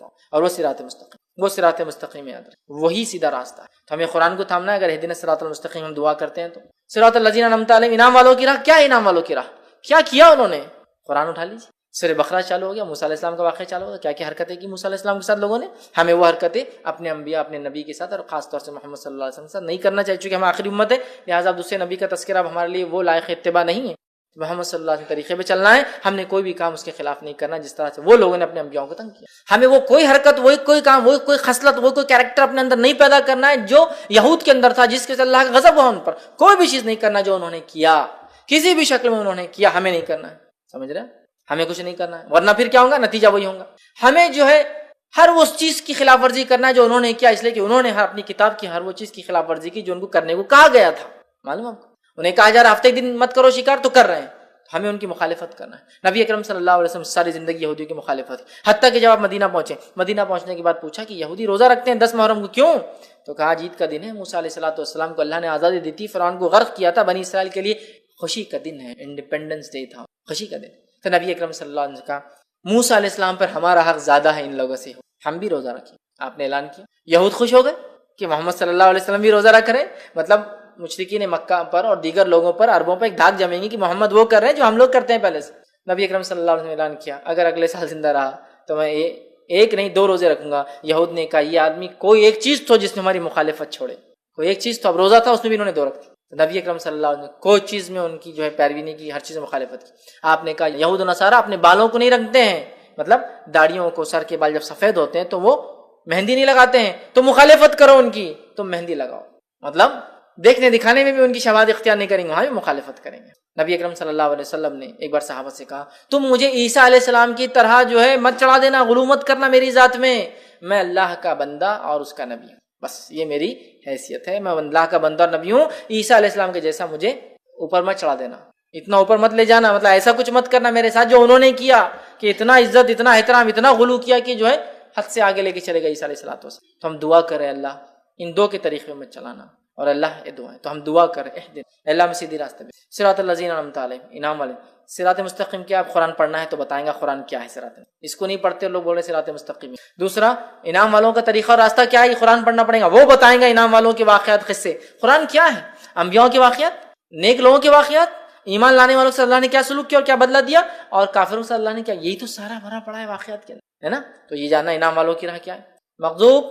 [SPEAKER 1] آؤ، اور وہ صراط مستقیم یاد رکھیں، وہی سیدھا راستہ ہے. تو ہمیں قرآن کو تھامنا ہے. اگر اہدنا الصراط المستقیم ہم دعا کرتے ہیں تو صراط الذین انعمت علیہم، انعام والوں کی راہ. کیا انعام والوں کی راہ؟ کیا کیا انہوں نے؟ قرآن اٹھا لیجیے، سورہ بقرہ چالو ہو گیا، موسیٰ علیہ السلام کا واقعہ چالو ہو گیا. کیا حرکتیں کی موسیٰ علیہ السلام کے ساتھ لوگوں نے؟ ہمیں وہ حرکتیں اپنے انبیاء، اپنے نبی کے ساتھ، اور خاص طور سے محمد صلی اللہ علیہ وسلم کے ساتھ نہیں کرنا چاہیے، چونکہ ہم آخری امت ہے، لہٰذا دوسرے نبی کا تذکرہ اب ہمارے لیے وہ لائق اتباع نہیں ہے. محمد صلی اللہ علیہ وسلم طریقے پہ چلنا ہے. ہم نے کوئی بھی کام اس کے خلاف نہیں کرنا جس طرح سے وہ لوگوں نے اپنے انبیاءوں کو تنگ کیا. ہمیں وہ کوئی حرکت، وہ کوئی کام، وہ کوئی خصلت، وہ کوئی کیریکٹر اپنے اندر نہیں پیدا کرنا ہے جو یہود کے اندر تھا، جس کے اللہ کا غضب ہوا ان پر. کوئی بھی چیز نہیں کرنا جو انہوں نے کیا، کسی بھی شکل میں انہوں نے کیا، ہمیں نہیں کرنا ہے. سمجھ رہے ہیں؟ ہمیں کچھ نہیں کرنا ہے، ورنہ پھر کیا ہوگا؟ نتیجہ وہی ہوگا. ہمیں جو ہے ہر وہ چیز کی خلاف ورزی کرنا ہے جو انہوں نے کیا، اس لیے کہ انہوں نے اپنی کتاب کی ہر وہ چیز کی خلاف ورزی کی جو ان کو کرنے کو کہا گیا تھا. معلوم آپ کو، انہیں کہا جا رہا ہفتے دن مت کرو شکار، تو کر رہے ہیں. ہمیں ان کی مخالفت کرنا ہے. نبی اکرم صلی اللہ علیہ وسلم ساری زندگی یہودیوں کی مخالفت، حتیٰ کہ جب آپ مدینہ پہنچنے کے بعد پوچھا کہ یہودی روزہ رکھتے ہیں 10 محرم کو، کیوں؟ تو کہا عید کا دن ہے، موسیٰ علیہ السلام کو اللہ نے آزادی دی تھی، فرعون کو غرق کیا تھا، بنی اسرائیل کے لیے خوشی کا دن ہے، انڈیپینڈنس ڈے تھا، خوشی کا دن. تو نبی اکرم صلی اللہ علیہ وسلم نے کہا موسیٰ علیہ السلام پر ہمارا حق زیادہ ہے ان لوگوں سے، ہم بھی روزہ رکھیں. آپ نے اعلان کیا، یہود خوش ہو گئے کہ محمد صلی اللہ علیہ وسلم بھی روزہ رکھ رہے ہیں. مطلب مشرکین مکہ پر اور دیگر لوگوں پر، عربوں پر ایک دھاک جمیں گی کہ محمد وہ کر رہے ہیں جو ہم لوگ کرتے ہیں پہلے سے. نبی اکرم صلی اللہ علیہ وسلم نے اعلان کیا اگر اگلے سال زندہ رہا تو میں ایک نہیں 2 روزے رکھوں گا. یہود نے کہا یہ آدمی کوئی ایک چیز تو جس میں ہماری مخالفت چھوڑے، کوئی ایک چیز تو. اب روزہ تھا، اس میں بھی انہوں نے 2 رکھ دی. نبی اکرم صلی اللہ علیہ وسلم نے کوئی چیز میں ان کی جو ہے پیروی نہیں کی، ہر چیز میں مخالفت کی. آپ نے کہا یہود و نصارہ اپنے بالوں کو نہیں رکھتے ہیں، مطلب داڑھیوں کو، سر کے بال جب سفید ہوتے ہیں تو وہ مہندی نہیں لگاتے ہیں تو مخالفت کرو ان کی، تم مہندی لگاؤ، مطلب دیکھنے دکھانے میں بھی ان کی شواہد اختیار نہیں کریں گے، وہاں بھی مخالفت کریں گے۔ نبی اکرم صلی اللہ علیہ وسلم نے ایک بار صحابہ سے کہا تم مجھے عیسیٰ علیہ السلام کی طرح جو ہے مت چڑھا دینا، غلو مت کرنا میری ذات میں اللہ کا بندہ اور اس کا نبی ہوں، بس یہ میری حیثیت ہے، میں اللہ کا بندہ اور نبی ہوں، عیسیٰ علیہ السلام کے جیسا مجھے اوپر مت چڑھا دینا، اتنا اوپر مت لے جانا، مطلب ایسا کچھ مت کرنا میرے ساتھ جو انہوں نے کیا، کہ اتنا عزت، اتنا احترام، اتنا غلو کیا کہ جو ہے حد سے آگے لے کے چلے گئے عیسیٰ علیہ السلام۔ تو ہم دعا کریں اللہ ان دو کے طریقے میں چلانا، اور اللہ یہ دعا ہے تو ہم دعا کریں اللہ میں سیدھی راستے پہ، صراط الذین انعمت علیہم، انعام والے۔ صراط مستقیم کیا؟ آپ قرآن پڑھنا ہے تو بتائیں گا قرآن کیا ہے صراط، اس کو نہیں پڑھتے لوگ بول رہے صراط مستقیم۔ دوسرا انعام والوں کا طریقہ اور راستہ کیا ہے، یہ قرآن پڑھنا پڑے گا، وہ بتائیں گا انعام والوں کے واقعات، قصے۔ قرآن کیا ہے؟ انبیاء کے واقعات، نیک لوگوں کے واقعات، ایمان لانے والوں سے اللہ نے کیا سلوک کیا اور کیا بدلہ دیا، اور کافروں سے اللہ نے کیا، یہی تو سارا بھرا پڑا ہے واقعات کے اندر، ہے نا؟ تو یہ جاننا انعام والوں کی راہ کیا ہے۔ مغضوب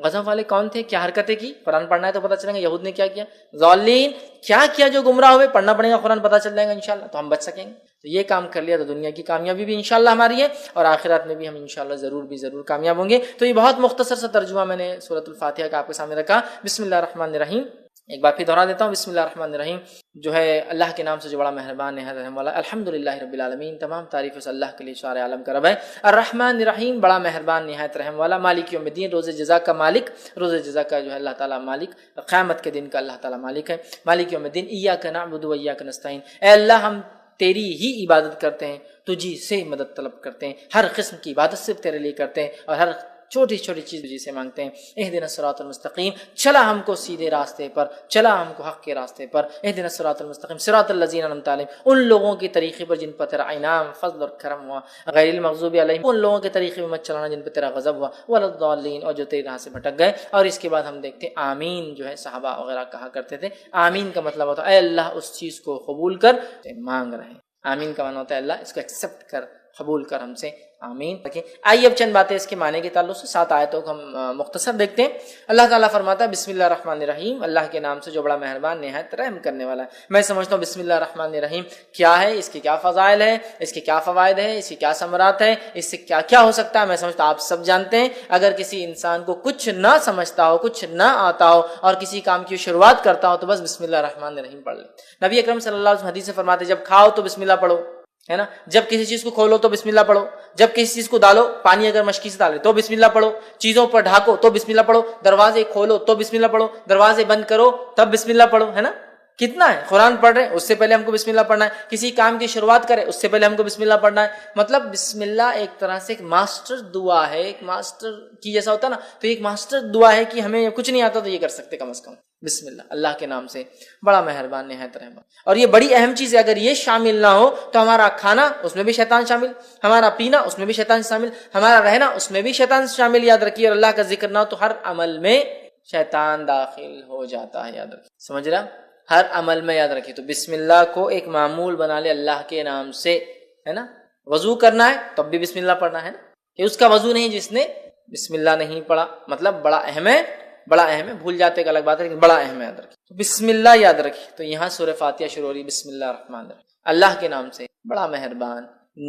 [SPEAKER 1] غضب والے کون تھے، کیا حرکتیں کی، قرآن پڑھنا ہے تو پتہ چلے گا یہود نے کیا کیا، ضالین کیا کیا جو گمراہ ہوئے، پڑھنا پڑے گا قرآن، پتہ چل جائے گا انشاءاللہ، تو ہم بچ سکیں گے۔ تو یہ کام کر لیا تو دنیا کی کامیابی بھی انشاءاللہ ہماری ہے، اور آخرات میں بھی ہم انشاءاللہ ضرور کامیاب ہوں گے۔ تو یہ بہت مختصر سا ترجمہ میں نے سورۃ الفاتحہ کا آپ کے سامنے رکھا۔ بسم اللہ الرحمن الرحیم، ایک بار پھر دہرا دیتا ہوں، بسم اللہ الرحمن الرحیم، جو ہے اللہ کے نام سے جو بڑا مہربان نہایت رحم والا، الحمدللہ رب العالمین، تمام تعریف اس اللہ کے لیے سارے عالم کا رب ہے، الرحمن الرحیم، بڑا مہربان نہایت رحم والا، مالک یوم الدین، روز جزا کا مالک، روز جزا کا جو ہے اللہ تعالیٰ مالک، قیامت کے دن کا اللہ تعالیٰ مالک ہے، مالک یوم الدین، ایاک نعبد و ایاک نستعین، اے اللہ ہم تیری ہی عبادت کرتے ہیں، تجھی سے مدد طلب کرتے ہیں، ہر قسم کی عبادت صرف تیرے لیے کرتے ہیں، اور ہر چھوٹی چھوٹی چیز تجھی سے مانگتے ہیں۔ اہدنا الصراط المستقیم، چلا ہم کو سیدھے راستے پر، چلا ہم کو حق کے راستے پر، اہدنا الصراط المستقیم صراط الذین انعمت علیہم، ان لوگوں کے طریقے پر جن پر تیرا انعام، فضل اور کرم ہوا، غیر المغضوب علیہم، ان لوگوں کے طریقے میں مت چلانا جن پر تیرا غضب ہوا، ولا الضالین، اور جو تیری راہ سے بھٹک گئے۔ اور اس کے بعد ہم دیکھتے ہیں آمین، جو ہے صحابہ وغیرہ کہا کرتے تھے، آمین کا مطلب ہوتا ہے اے اللہ اس چیز کو قبول کر مانگ رہے ہیں، آمین کا معنی ہوتا ہے اللہ اس کو ایکسیپٹ کر، قبول کر ہم سے، آمین۔ آئیے اب چند باتیں اس کے معنی کے تعلق سے 7 آیتوں کو ہم مختصر دیکھتے ہیں۔ اللہ تعالیٰ فرماتا ہے بسم اللہ الرحمن الرحیم، اللہ کے نام سے جو بڑا مہربان نہایت رحم کرنے والا ہے۔ میں سمجھتا ہوں بسم اللہ الرحمن الرحیم کیا ہے، اس کے کیا فضائل ہے، اس کے کیا فوائد ہے، اس کے کیا ثمرات ہے، اس سے کیا کیا ہو سکتا ہے، میں سمجھتا ہوں آپ سب جانتے ہیں۔ اگر کسی انسان کو کچھ نہ سمجھتا ہو، کچھ نہ آتا ہو، اور کسی کام کی شروعات کرتا ہو تو بس بسم اللہ الرحمن الرحیم پڑھ لے۔ نبی اکرم صلی اللہ علیہ وسلم حدیث سے فرماتے جب کھاؤ تو بسم اللہ پڑھو، ہے نا، جب کسی چیز کو کھولو تو بسم اللہ پڑھو، جب کسی چیز کو ڈالو، پانی اگر مشکی سے ڈالے تو بسم اللہ پڑھو، چیزوں پر ڈھاکو تو بسم اللہ پڑھو، دروازے کھولو تو بسم اللہ پڑھو، دروازے بند کرو تب بسم اللہ پڑھو، ہے نا۔ کتنا ہے، قرآن پڑھ رہے ہیں اس سے پہلے ہم کو بسم اللہ پڑھنا ہے، کسی کام کی شروعات کرے اس سے پہلے ہم کو بسم اللہ پڑھنا ہے۔ مطلب بسم اللہ ایک طرح سے ایک ماسٹر دعا ہے، ایک ماسٹر کی جیسا ہوتا ہے نا، تو ایک ماسٹر دعا ہے کہ ہمیں کچھ نہیں آتا تو یہ کر سکتے کم از کم بسم اللہ، اللہ کے نام سے بڑا مہربان نہایت رحم۔ اور یہ بڑی اہم چیز ہے، اگر یہ شامل نہ ہو تو ہمارا کھانا اس میں بھی شیطان شامل، ہمارا پینا اس میں بھی شیطان شامل، ہمارا رہنا اس میں بھی شیطان شامل، یاد رکھیے۔ اور اللہ کا ذکر نہ ہو تو ہر عمل میں شیطان داخل ہو جاتا ہے، یاد رکھیے، سمجھ رہا، ہر عمل میں یاد رکھیے۔ تو بسم اللہ کو ایک معمول بنا لے اللہ کے نام سے، ہے نا۔ وضو کرنا ہے تب بھی بسم اللہ پڑھنا ہے نا، کہ اس کا وضو نہیں جس نے بسم اللہ نہیں پڑھا، مطلب بڑا اہم ہے، بڑا اہم ہے، بھول جاتے کہ الگ بات ہے لیکن بڑا اہم ہے، یاد رکھیے۔ تو بسم اللہ یاد رکھیے، تو یہاں سورہ فاتحہ شروع ہو رہی بسم اللہ الرحمن الرحیم، اللہ کے نام سے بڑا مہربان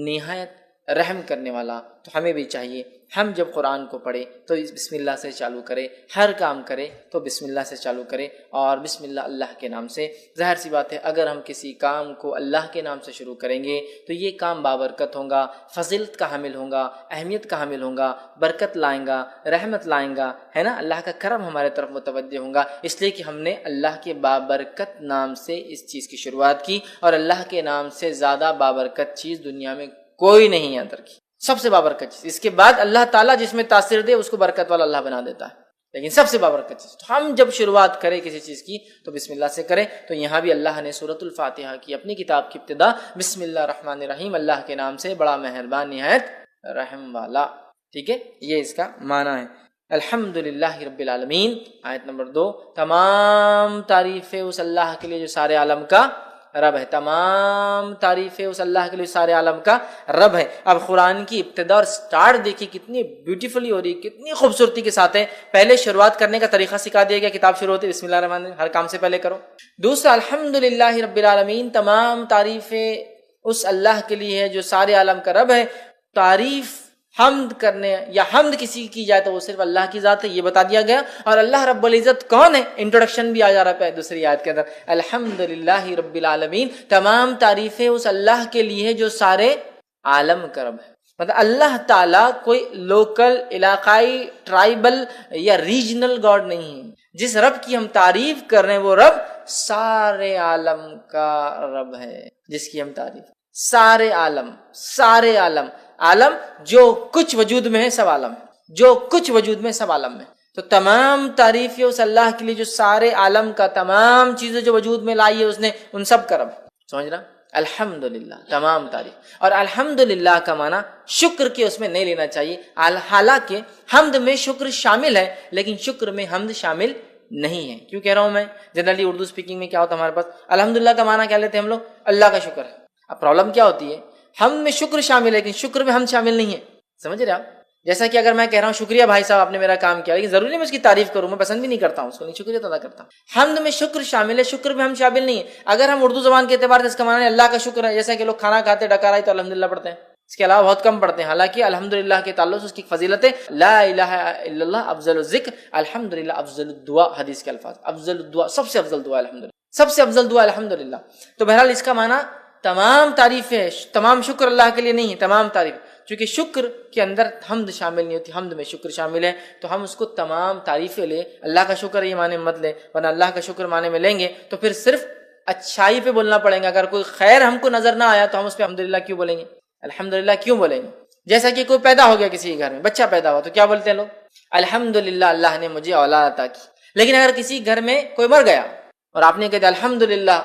[SPEAKER 1] نہایت رحم کرنے والا۔ تو ہمیں بھی چاہیے ہم جب قرآن کو پڑھے تو بسم اللہ سے چالو کرے، ہر کام کرے تو بسم اللہ سے چالو کرے، اور بسم اللہ اللہ کے نام سے۔ ظاہر سی بات ہے اگر ہم کسی کام کو اللہ کے نام سے شروع کریں گے تو یہ کام بابرکت ہوگا، فضیلت کا حامل ہوگا، اہمیت کا حامل ہوگا، برکت لائیں گا، رحمت لائیں گا، ہے نا، اللہ کا کرم ہمارے طرف متوجہ ہوگا، اس لیے کہ ہم نے اللہ کے بابرکت نام سے اس چیز کی شروعات کی، اور اللہ کے نام سے زیادہ بابرکت چیز دنیا میں کوئی نہیں، یاد رکھی، سب سے بابرکت چیز۔ اس کے بعد اللہ تعالیٰ جس میں تاثیر دے اس کو برکت والا اللہ بنا دیتا ہے، لیکن سب سے بابرکت چیز۔ تو ہم جب شروعات کریں کسی چیز کی تو بسم اللہ سے کریں۔ تو یہاں بھی اللہ نے سورۃ الفاتحہ کی اپنی کتاب کی ابتدا بسم اللہ الرحمن الرحیم، اللہ کے نام سے بڑا مہربان نہایت رحم والا، ٹھیک ہے، یہ اس کا معنی ہے۔ الحمدللہ رب العالمین، آیت نمبر 2، تمام تعریفیں اس اللہ کے لیے جو سارے عالم کا رب ہے، تمام تعریفیں اس اللہ کے لیے سارے عالم کا رب ہے۔ اب قرآن کی ابتدا اور سٹارٹ دیکھیے کتنی بیوٹیفلی ہو رہی ہے، کتنی خوبصورتی کے ساتھ ہے۔ پہلے شروعات کرنے کا طریقہ سکھا دیا گیا، کتاب شروع ہوتی ہے بسم اللہ الرحمن الرحیم، ہر کام سے پہلے کرو۔ دوسرا الحمدللہ رب العالمین، تمام تعریفیں اس اللہ کے لیے ہے جو سارے عالم کا رب ہے۔ تعریف حمد کرنے یا حمد کسی کی جائے تو وہ صرف اللہ کی ذات ہے، یہ بتا دیا گیا. اور اللہ رب العزت کون ہے، انٹروڈکشن بھی آ جا رہا ہے دوسری آیت کے اندر، الحمدللہ رب العالمین، تمام تعریفیں اس اللہ کے لیے ہے جو سارے عالم کا رب ہے. مطلب اللہ تعالیٰ کوئی لوکل، علاقائی، ٹرائبل یا ریجنل گاڈ نہیں ہے. جس رب کی ہم تعریف کر رہے ہیں وہ رب سارے عالم کا رب ہے، جس کی ہم تعریف، سارے عالم، سارے عالم، عالم جو کچھ وجود میں ہے سب عالم ہے، جو کچھ وجود میں سب عالم میں. تو تمام تعریفیں اس اللہ کے لیے جو سارے عالم کا، تمام چیزیں جو وجود میں لائی ہے اس نے، ان سب کا رب. سمجھ رہا؟ الحمدللہ، تمام تعریف. اور الحمدللہ کا معنی شکر کے اس میں نہیں لینا چاہیے. حالانکہ حمد میں شکر شامل ہے لیکن شکر میں حمد شامل نہیں ہے. کیوں کہہ رہا ہوں میں؟ جنرلی اردو اسپیکنگ میں کیا ہوتا ہے ہمارے پاس، الحمدللہ کا معنی کیا لیتے ہیں ہم لوگ؟ اللہ کا شکر ہے. اب پرابلم کیا ہوتی ہے، حمد میں شکر شامل ہے لیکن شکر میں حمد شامل نہیں ہے. سمجھ رہے آپ؟ جیسا کہ اگر میں کہہ رہا ہوں شکریہ بھائی صاحب آپ نے میرا کام کیا، لیکن ضروری نہیں میں اس کی تعریف کروں، میں پسند بھی نہیں کرتا ہوں اس کو، نہیں شکریہ ادا کرتا ہوں. حمد میں شکر شامل ہے، شکر میں ہم شامل نہیں ہے. اگر ہم اردو زبان کے اعتبار سے اس کا معنی اللہ کا شکر ہے، جیسا کہ لوگ کھانا کھاتے ڈکارائی تو الحمدللہ پڑھتے ہیں، اس کے علاوہ بہت کم پڑھتے ہیں. حالانکہ الحمدللہ کے تعلق سے اس کی فضیلت ہے، لا الہ الا اللہ افضل الذکر، الحمدللہ افضل الدعا، حدیث کے الفاظ، افضل الدعا، سب سے افضل دعا الحمدللہ، سب سے افضل دعا الحمدللہ. تو بہرحال اس کا معنی تمام تعریفیں، تمام شکر اللہ کے لیے نہیں ہے، تمام تعریف. چونکہ شکر کے اندر حمد شامل نہیں ہوتی، حمد میں شکر شامل ہے، تو ہم اس کو تمام تعریفیں لیں. اللہ کا شکر یہ معنی مت لیں، ورنہ اللہ کا شکر معنی میں لیں گے تو پھر صرف اچھائی پہ بولنا پڑے گا. اگر کوئی خیر ہم کو نظر نہ آیا تو ہم اس پہ الحمدللہ کیوں بولیں گے، الحمدللہ کیوں بولیں گے؟ جیسا کہ کوئی پیدا ہو گیا کسی کے گھر میں، بچہ پیدا ہوا تو کیا بولتے ہیں لوگ؟ الحمدللہ اللہ نے مجھے اولاد عطا کی. لیکن اگر کسی گھر میں کوئی مر گیا اور آپ نے کہا الحمدللہ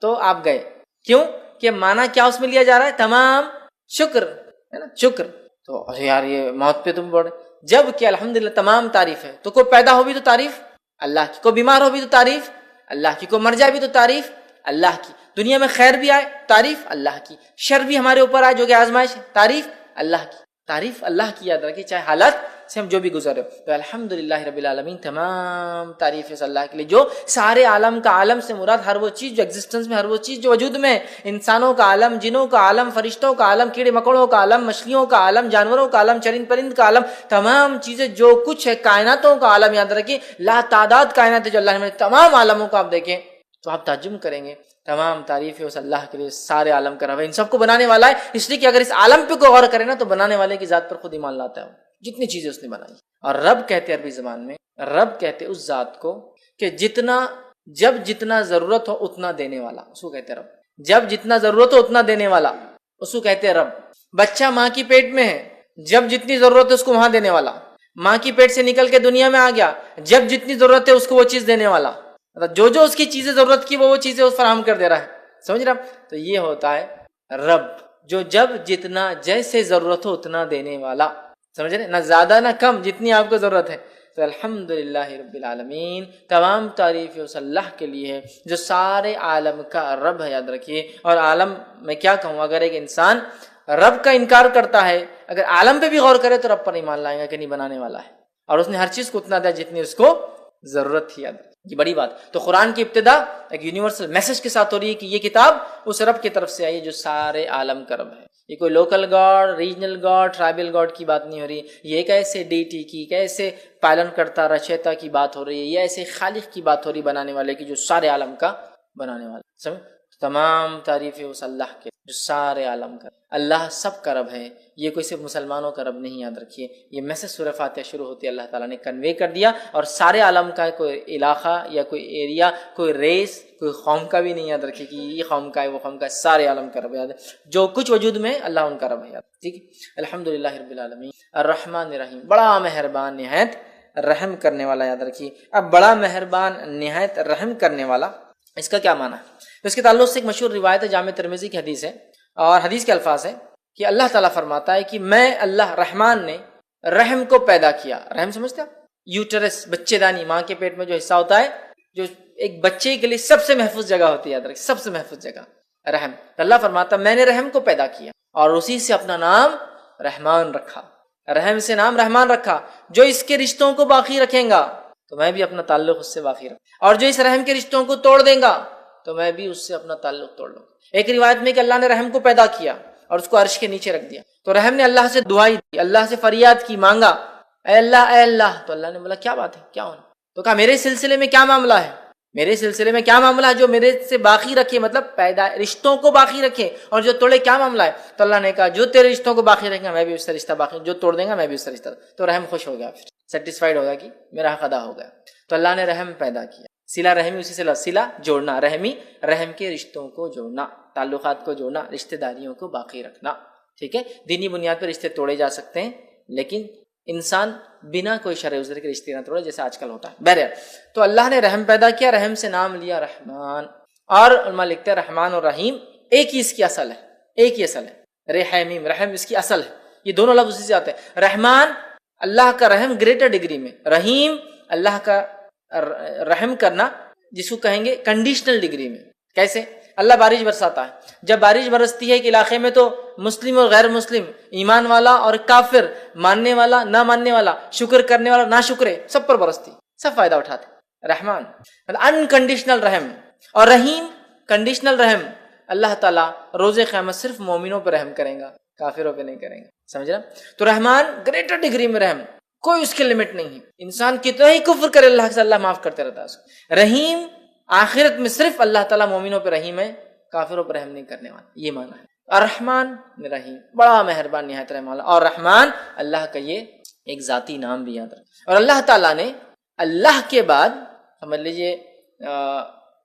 [SPEAKER 1] تو آپ گئے، کیوں کہ معنی کیا اس میں لیا جا رہا ہے؟ تمام شکر ہے نا، شکر. تو یار یہ موت پہ تم بول رہے، جب کہ الحمدللہ تمام تعریف ہے. تو کوئی پیدا ہو بھی تو تعریف اللہ کی، کوئی بیمار ہو بھی تو تعریف اللہ کی، کوئی مر جائے بھی تو تعریف اللہ کی، دنیا میں خیر بھی آئے تعریف اللہ کی، شر بھی ہمارے اوپر آئے جو کہ آزمائش ہے تعریف اللہ کی، تعریف اللہ کی یاد رکھیے چاہے حالت سے ہم جو بھی گزرے. تو الحمدللہ رب العالمین، تمام تعریف ہے اللہ کے لیے جو سارے عالم کا، عالم سے مراد ہر وہ چیز جو ایگزسٹنس میں، ہر وہ چیز جو وجود میں، انسانوں کا عالم، جنوں کا عالم، فرشتوں کا عالم، کیڑے مکوڑوں کا عالم، مچھلیوں کا عالم، جانوروں کا عالم، چرند پرند کا عالم، تمام چیزیں جو کچھ ہے، کائناتوں کا عالم. یاد رکھیے لا تعداد کائنات جو اللہ نے، تمام عالموں کو آپ دیکھیں تو آپ تعجب کریں گے. تمام تعریف ہے اس اللہ کے لیے، سارے عالم کا رب ہے، ان سب کو بنانے والا ہے. اس لیے کہ اگر اس عالم پہ کوئی غور کرے نا تو بنانے والے کی ذات پر خود ایمان لاتا ہے، جتنی چیزیں اس نے بنائی. اور رب کہتے عربی زبان میں، رب کہتے اس ذات کو کہ جب جتنا ضرورت ہو اتنا دینے والا، اس کو کہتے رب. جب جتنا ضرورت ہو اتنا دینے والا، اس کو کہتے رب. بچہ ماں کی پیٹ میں ہے، جب جتنی ضرورت ہے اس کو وہاں دینے والا. ماں کی پیٹ سے نکل کے دنیا میں آ گیا، جب جتنی ضرورت ہے اس کو وہ چیز دینے والا. مطلب جو اس کی چیزیں ضرورت کی وہ چیزیں اس فراہم کر دے رہا ہے. سمجھ رہا؟ تو یہ ہوتا ہے رب، جو جب جتنا جیسے ضرورت ہو اتنا دینے والا. سمجھ رہے؟ نہ زیادہ نہ کم، جتنی آپ کو ضرورت ہے. تو الحمدللہ رب العالمین، تمام تعریف اس اللہ کے لیے ہے جو سارے عالم کا رب ہے. یاد رکھیے. اور عالم میں کیا کہوں، اگر ایک انسان رب کا انکار کرتا ہے، اگر عالم پہ بھی غور کرے تو رب پر ایمان لائے گا کہ نہیں بنانے والا ہے، اور اس نے ہر چیز کو اتنا دیا جتنی اس کو ضرورت تھی. یہ بڑی بات. تو قرآن کی ابتدا ایک یونیورسل میسج کے ساتھ ہو رہی ہے کہ یہ کتاب اس رب کی طرف سے آئی ہے جو سارے عالم کا رب ہے. یہ کوئی local God, regional God, tribal God کی بات نہیں ہو رہی. یہ ایک ایسے ڈیٹی کی، ایک ایسے پالن کرتا رچیتا کی بات ہو رہی ہے. یہ ایسے خالق کی بات ہو رہی، بنانے والے کی، جو سارے عالم کا بنانے والا. سمجھ؟ تمام تعریفیں اس اللہ کے جو سارے عالم کا. اللہ سب کا رب ہے، یہ کوئی صرف مسلمانوں کا رب نہیں. یاد رکھیے. یہ میسج سورہ فاتحہ شروع ہوتی ہے اللہ تعالیٰ نے کنوے کر دیا، اور سارے عالم کا کوئی علاقہ یا کوئی ایریا، کوئی ریس، کوئی قوم کا بھی نہیں. یاد رکھیے کہ یہ قوم کا ہے، وہ قوم کا ہے، سارے عالم کا رب. یاد ہے جو کچھ وجود میں اللہ ان کا رب ہے. یاد ٹھیک ہے. الحمدللہ رب العالمین الرحمن الرحیم، بڑا مہربان نہایت رحم کرنے والا. یاد رکھیے. اب بڑا مہربان نہایت رحم کرنے والا، اس کا کیا معنی ہے؟ اس کے تعلق سے ایک مشہور روایت ہے، جامع ترمذی کی حدیث ہے، اور حدیث کے الفاظ ہیں کہ اللہ تعالیٰ فرماتا ہے کہ میں اللہ رحمان نے رحم کو پیدا کیا. رحم سمجھتے ہیں؟ یوٹرس، بچے دانی، ماں کے پیٹ میں جو حصہ ہوتا ہے، جو ایک بچے کے لیے سب سے محفوظ جگہ ہوتی ہے. یاد رکھیں، سب سے محفوظ جگہ رحم. اللہ فرماتا ہے میں نے رحم کو پیدا کیا اور اسی سے اپنا نام رحمان رکھا. رحم سے نام رحمان رکھا. جو اس کے رشتوں کو باقی رکھیں گا تو میں بھی اپنا تعلق اس سے باقی رکھوں، اور جو اس رحم کے رشتوں کو توڑ دیں گا تو میں بھی اس سے اپنا تعلق توڑ لوں. ایک روایت میں کہ اللہ نے رحم کو پیدا کیا اور اس کو عرش کے نیچے رکھ دیا. تو رحم نے اللہ سے دعائی دی, اللہ سے فریاد کی, مانگا, اے اللہ. تو اللہ نے بولا کیا بات ہے, کیا ہونا؟ تو کہا میرے سلسلے میں کیا معاملہ ہے, میرے سلسلے میں کیا معاملہ ہے جو میرے سے باقی رکھے, مطلب پیدا رشتوں کو باقی رکھے, اور جو توڑے کیا معاملہ ہے؟ تو اللہ نے کہا جو تیرے رشتوں کو باقی رکھے گا میں بھی اس سے رشتہ باقی, جو توڑ دیں گا میں بھی اس سے رشتہ. تو رحم خوش ہو گیا, پھر سیٹسفائیڈ ہو گیا کہ میرا حق ادا ہو گیا. تو اللہ نے رحم پیدا کیا. صلہ رحمی اسی سے صلہ جوڑنا, رحمی رحم کے رشتوں کو جوڑنا, تعلقات کو جوڑنا, رشتہ داریوں کو باقی رکھنا. ٹھیک ہے, دینی بنیاد پر رشتے توڑے جا سکتے ہیں, لیکن انسان بنا کوئی شرع عذر کے رشتے نہ توڑے جیسے آج کل ہوتا ہے. بہرحال تو اللہ نے رحم پیدا کیا, رحم سے نام لیا رحمان. اور علماء لکھتے ہیں رحمان اور رحیم ایک ہی اس کی اصل ہے, ایک ہی اصل ہے. رحیم رحم اس کی اصل ہے, یہ دونوں لفظ اسی سے آتے ہیں. رحمان اللہ کا رحم گریٹر ڈگری میں, رحیم اللہ کا رحم کرنا جس کو کہیں گے کنڈیشنل ڈگری میں. کیسے؟ اللہ بارش برساتا ہے, جب بارش برستی ہے ایک علاقے میں تو مسلم اور غیر مسلم, ایمان والا اور کافر, ماننے والا نہ ماننے والا, شکر کرنے والا نہ شکرے, سب پر برستی, سب فائدہ اٹھاتے. رحمان انکنڈیشنل رحم, اور رحیم کنڈیشنل رحم. اللہ تعالیٰ روز قیامت صرف مومنوں پہ رحم کرے گا, کافروں پہ نہیں کریں گے. سمجھ رہا؟ تو رحمان گریٹر ڈگری میں رحم, کوئی اس کی لمٹ نہیں ہے. انسان کتنا ہی کفر کرے اللہ سے, اللہ معاف کرتے رہتا ہے اس کو. رحیم آخرت میں صرف اللہ تعالیٰ مومنوں پہ رحیم ہے, کافروں پہ رحم نہیں کرنے والا, یہ معنی ہے. الرحمن رحیم, بڑا مہربان نہایت رحم والا. اور رحمان اللہ کا یہ ایک ذاتی نام بھی یاد رکھیں. اور اللہ تعالیٰ نے اللہ کے بعد سمجھ لیجئے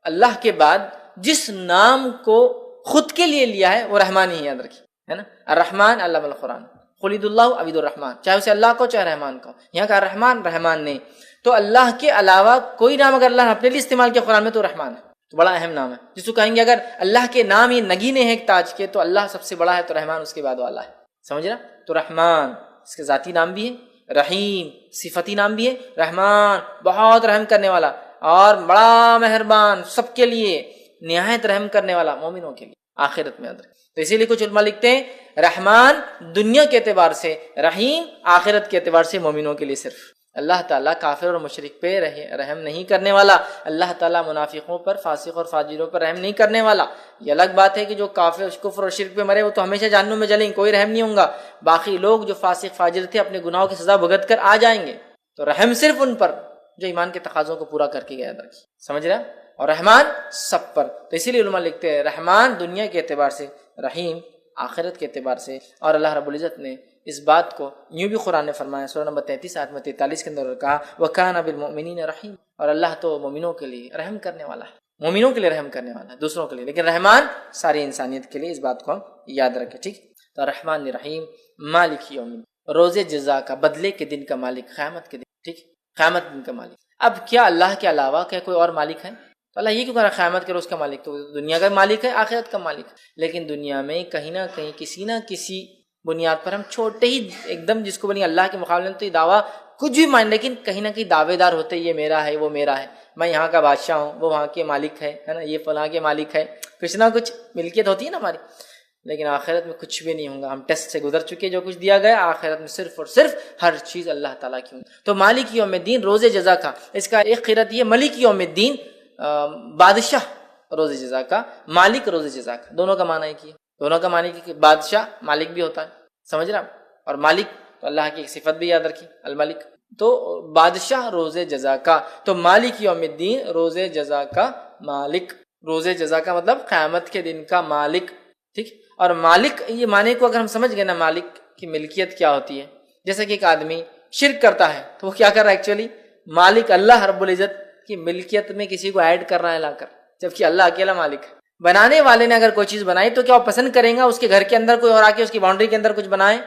[SPEAKER 1] اللہ کے بعد جس نام کو خود کے لیے لیا ہے وہ رحمان ہی یاد رکھیں, ہے نا. الرحمن علم القرآن, خلید اللہ عبید الرحمن, چاہے اسے اللہ کو چاہے رحمان کو. یہاں کا رحمان رحمان نے, تو اللہ کے علاوہ کوئی نام اگر اللہ نے اپنے لیے استعمال کیا قرآن میں تو رحمان ہے, تو بڑا اہم نام ہے. جس کو کہیں گے اگر اللہ کے نام یہ نگینے ہیں ایک تاج کے, تو اللہ سب سے بڑا ہے, تو رحمان اس کے بعد والا ہے. سمجھ رہا؟ تو رحمان اس کے ذاتی نام بھی ہے, رحیم صفتی نام بھی ہے. رحمان بہت رحم کرنے والا اور بڑا مہربان, سب کے لیے نہایت رحم کرنے والا, مومنوں کے لیے آخرت میں. تو اسی لیے کچھ علماء لکھتے ہیں رحمان دنیا کے اعتبار سے, رحیم آخرت کے اعتبار سے مومنوں کے لیے صرف. اللہ تعالیٰ کافر اور مشرک پہ رحم نہیں کرنے والا, اللہ تعالیٰ منافقوں پر, فاسق اور فاجروں پر رحم نہیں کرنے والا. یہ الگ بات ہے کہ جو کافر کفر اور شرک پہ مرے وہ تو ہمیشہ جہنم میں جلیں گے, کوئی رحم نہیں ہوگا. باقی لوگ جو فاسق فاجر تھے اپنے گناہوں کی سزا بھگت کر آ جائیں گے, تو رحم صرف ان پر جو ایمان کے تقاضوں کو پورا کر کے گیا درکی. سمجھ رہا؟ اور رحمان سب پر. تو اسی لیے علماء لکھتے ہیں رحمان دنیا کے اعتبار سے, رحیم آخرت کے اعتبار سے. اور اللہ رب العزت نے اس بات کو یوں بھی قرآن نے فرمایا, سورہ نمبر 33 آیت میں 43 کے اندر کہا وَكَانَ بِالْمُؤْمِنِينَ رَحِيمًا, اور اللہ تو مومنوں کے لیے رحم کرنے والا ہے, مومنوں کے لیے رحم کرنے والا ہے, دوسروں کے لیے. لیکن رحمان ساری انسانیت کے لیے, اس بات کو ہم یاد رکھیں. ٹھیک, تو رحمان رحیم مالک یوم الدین, روز جزا کا, بدلے کے دن کا مالک, قیامت کے دن. ٹھیک, قیامت دن کا مالک. اب کیا اللہ کے علاوہ کیا کوئی اور مالک ہے؟ تو اللہ یہ کیوں کہہ رہا ہے قیامت کے روز کا مالک؟ تو دنیا کا مالک ہے, آخرت کا مالک. لیکن دنیا میں کہیں نہ کہیں کسی نہ کسی بنیاد پر ہم چھوٹے ہی ایک دم, جس کو بنی اللہ کے مقابلے میں تو یہ دعویٰ کچھ بھی مان, لیکن کہیں نہ کہیں دعوے دار ہوتے, یہ میرا ہے, وہ میرا ہے, میں یہاں کا بادشاہ ہوں, وہ وہاں کے مالک ہے نا, یہ فلاں کے مالک ہے, کچھ نہ کچھ ملکیت ہوتی ہے نا ہماری. لیکن آخرت میں کچھ بھی نہیں ہوگا, ہم ٹیسٹ سے گزر چکے, جو کچھ دیا گیا آخرت میں صرف اور صرف ہر چیز اللہ تعالیٰ کی ہوگی. تو مالک یوم الدین روز جزا کا, اس کا ایک قرأت یہ ملک یوم الدین بادشاہ روز جزا کا, مالک روز جزا کا, دونوں کا معنی ایک ہی ہے. دونوں کا معنی کہ بادشاہ مالک بھی ہوتا ہے, سمجھ رہا, اور مالک تو اللہ کی ایک صفت بھی یاد رکھی الملک. تو بادشاہ روز جزا کا, تو مالک یوم الدین روز جزا کا مالک, روز جزا کا مطلب قیامت کے دن کا مالک. ٹھیک, اور مالک یہ معنی کو اگر ہم سمجھ گئے نا, مالک کی ملکیت کیا ہوتی ہے. جیسے کہ ایک آدمی شرک کرتا ہے تو وہ کیا کر رہا ہے ایکچولی, مالک اللہ رب العزت کی ملکیت میں کسی کو ایڈ کر رہا ہے لا کر, جبکہ اللہ اکیلا مالک ہے. بنانے والے نے اگر کوئی چیز بنائی تو کیا وہ پسند کریں گا اس کے گھر کے اندر کوئی اور آ کے اس کی باؤنڈری کے اندر کچھ بنائے؟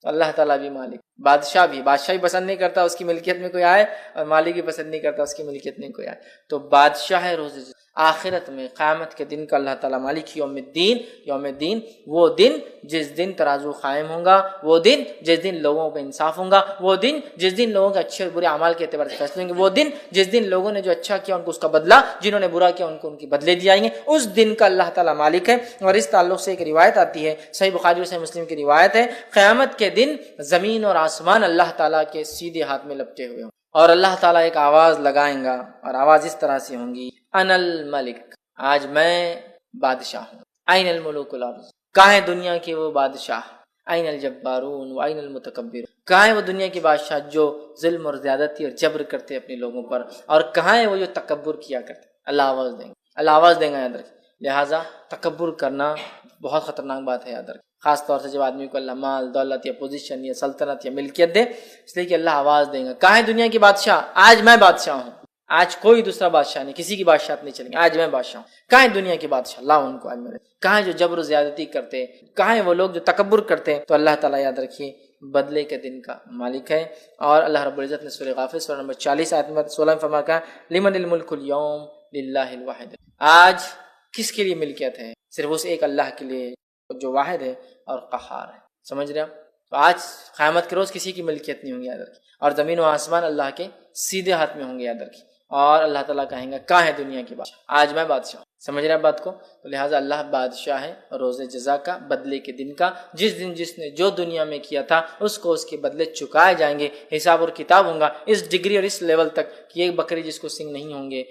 [SPEAKER 1] تو اللہ تعالیٰ بھی مالک, بادشاہ بھی پسند نہیں کرتا اس کی ملکیت میں کوئی آئے, اور مالک بھی پسند نہیں کرتا اس کی ملکیت میں کوئی آئے. تو بادشاہ ہے روز آخرت میں, قیامت کے دن کا اللہ تعالیٰ مالک یوم الدین. یوم الدین وہ دن جس دن ترازو قائم ہوں گا, وہ دن جس دن لوگوں پہ انصاف ہوں گا, وہ دن جس دن لوگوں کے اچھے اور برے اعمال کے اعتبار سے فیصلے ہوں گے, وہ دن جس دن لوگوں نے جو اچھا کیا ان کو اس کا بدلہ, جنہوں نے برا کیا ان کو ان کے بدلے دیے جائیں گے. اس دن کا اللہ تعالیٰ مالک ہے. اور اس تعلق سے ایک روایت آتی ہے, صحیح بخاری اور صحیح مسلم کی روایت ہے, قیامت کے دن زمین اور آسمان اللہ تعالیٰ کے سیدھے ہاتھ میں لپٹے ہوئے ہوں, اور اللہ تعالیٰ ایک آواز لگائیں گا, اور آواز اس طرح سے ہوں گی, انا الملک, آج میں بادشاہ ہوں. این الملوک الارض, کہاں ہے دنیا کے وہ بادشاہ، این الجبارون و این المتکبرون، کہاں ہے وہ دنیا کے بادشاہ جو ظلم اور زیادتی اور جبر کرتے اپنے لوگوں پر، اور کہاں ہے وہ جو تکبر کیا کرتے؟ اللہ آواز دیں گے، اللہ آواز دیں گے یاد رکھیں۔ لہٰذا تکبر کرنا بہت خطرناک بات ہے یاد رکھیں، خاص طور سے جب آدمی کو اللہ مال دولت یا پوزیشن یا سلطنت یا ملکیت دے، اس لیے کہ اللہ آواز دیں گا، کہاں ہے دنیا کے بادشاہ؟ آج میں بادشاہ ہوں، آج کوئی دوسرا بادشاہ نہیں، کسی کی بادشاہت نہیں چلیں گے، آج میں بادشاہ ہوں۔ کہاں ہے دنیا کے بادشاہ؟ لا ان کو آج میرے، کہاں ہے جو جبر و زیادتی کرتے، کہاں ہے وہ لوگ جو تکبر کرتے؟ تو اللہ تعالیٰ یاد رکھیے بدلے کے دن کا مالک ہے۔ اور اللہ رب العزت نے سورہ غافر سورہ نمبر 40 آیت نمبر 16 میں فرمایا کہ لمن الملک اليوم للہ الواحد، آج کس کے لیے ملکیت ہے؟ صرف اس ایک اللہ کے لیے جو واحد ہے اور قہار ہے۔ سمجھ رہے آپ؟ تو آج قیامت کے روز کسی کی ملکیت نہیں ہوں گی یاد رکھیے، اور زمین و آسمان اللہ کے سیدھے ہاتھ میں ہوں گے یاد رکھیے، اور اللہ تعالیٰ کہیں گا کہاں ہے دنیا کی بادشاہ؟ آج میں بادشاہ ہوں۔ سمجھ رہے ہیں بات کو؟ تو لہٰذا اللہ بادشاہ ہے روز جزا کا، بدلے کے دن کا، جس دن جس نے جو دنیا میں کیا تھا اس کو اس کے بدلے چکائے جائیں گے، حساب اور کتاب ہوں گا اس ڈگری اور اس لیول تک کہ ایک بکری جس کو سینگ نہیں ہوں گے،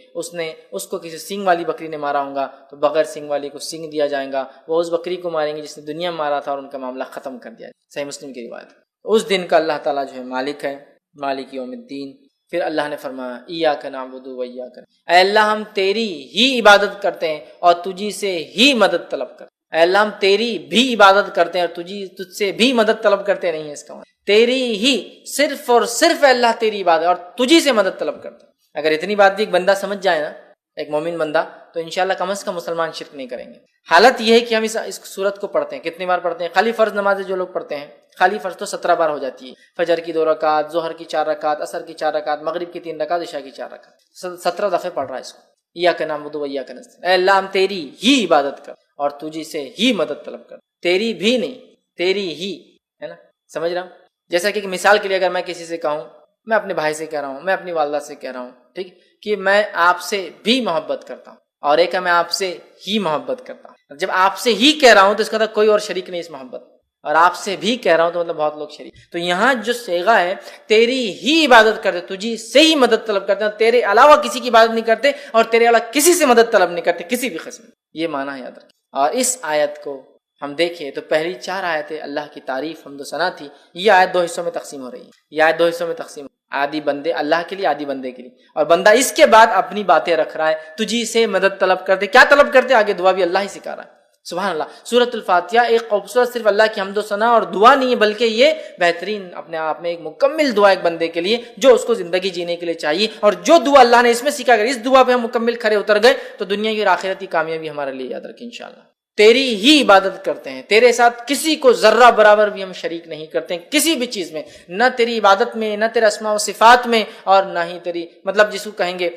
[SPEAKER 1] اس کو کسی سینگ والی بکری نے مارا ہوں گا تو بغیر سینگ والی کو سینگ دیا جائے گا، وہ اس بکری کو ماریں گے جس نے دنیا میں مارا تھا اور ان کا معاملہ ختم کر دیا جائے۔ صحیح مسلم کی روایت۔ اس دن کا اللہ تعالیٰ جو ہے مالک ہے، مالک یوم الدین۔ پھر اللہ نے فرمایا ایاک نعبد و ایاک نستعین، اے اللہ ہم تیری ہی عبادت کرتے ہیں اور تجھی سے ہی مدد طلب کرتے ہیں۔ اے اللہ ہم تیری بھی عبادت کرتے ہیں اور تجھ سے بھی مدد طلب کرتے نہیں ہے، اس کا مطلب تیری ہی، صرف اور صرف اللہ تیری عبادت اور تجھی سے مدد طلب کرتے ہیں۔ اگر اتنی بات بھی ایک بندہ سمجھ جائے نا، ایک مومن بندہ، تو انشاءاللہ کم از کم مسلمان شرک نہیں کریں گے۔ حالت یہ ہے کہ ہم اس سورت کو پڑھتے ہیں، کتنی بار پڑھتے ہیں؟ خالی فرض نمازیں جو لوگ پڑھتے ہیں، خالی فرض تو 17 بار ہو جاتی ہے، فجر کی 2 رکعت، ظہر کی 4 رکعت، عصر کی 4 رکعت، مغرب کی 3 رکعت، عشاء کی 4 رکعت، 17 دفعے پڑھ رہا ہے اس کو۔ ایاک نعبد و ایاک نستعین، اے اللہ ہم تیری ہی عبادت کر اور تجھی سے ہی مدد طلب کر، تیری بھی نہیں، تیری ہی، ہے نا؟ سمجھ رہا ہوں؟ جیسا کہ مثال کے لیے اگر میں کسی سے کہوں، میں اپنے بھائی سے کہہ رہا ہوں، میں اپنی والدہ سے کہہ رہا ہوں، ٹھیک، کہ میں آپ سے بھی محبت کرتا ہوں، اور ایک ہے میں آپ سے ہی محبت کرتا ہوں۔ جب آپ سے ہی کہہ رہا ہوں تو اس کا مطلب کوئی اور شریک نہیں اس محبت، اور آپ سے بھی کہہ رہا ہوں تو مطلب بہت لوگ شریک۔ تو یہاں جو صیغہ ہے تیری ہی عبادت کرتے، تجھی سے ہی مدد طلب کرتے ہیں، تیرے علاوہ کسی کی عبادت نہیں کرتے اور تیرے علاوہ کسی سے مدد طلب نہیں کرتے کسی بھی قسم، یہ معنی ہے یاد رکھیں۔ اور اس آیت کو ہم دیکھیں تو پہلی 4 آیتیں اللہ کی تعریف حمد و ثنا تھی، یہ آیت 2 حصوں میں تقسیم ہو رہی ہے، یہ آیت 2 حصوں میں تقسیم، آدھی بندے اللہ کے لیے، آدھی بندے کے لیے، اور بندہ اس کے بعد اپنی باتیں رکھ رہا ہے، تجھی سے مدد طلب کرتے، کیا طلب کرتے؟ آگے دعا بھی اللہ ہی سکھا رہا ہے۔ سبحان اللہ۔ سورۃ الفاتحہ ایک خوبصورت صرف اللہ کی حمد و ثنا اور دعا نہیں ہے، بلکہ یہ بہترین اپنے آپ میں ایک مکمل دعا ایک بندے کے لیے جو اس کو زندگی جینے کے لیے چاہیے، اور جو دعا اللہ نے اس میں سکھا کر اس دعا پہ ہم مکمل کھڑے اتر گئے تو دنیا کی اور آخرت کی کامیابی ہمارے لیے یاد رکھیں انشاءاللہ۔ تیری ہی عبادت کرتے ہیں، تیرے ساتھ کسی کو ذرہ برابر بھی ہم شریک نہیں کرتے ہیں کسی بھی چیز میں، نہ تیری عبادت میں، نہ تیرے اسماء و صفات میں، اور نہ ہی تیری مطلب جس کو کہیں گے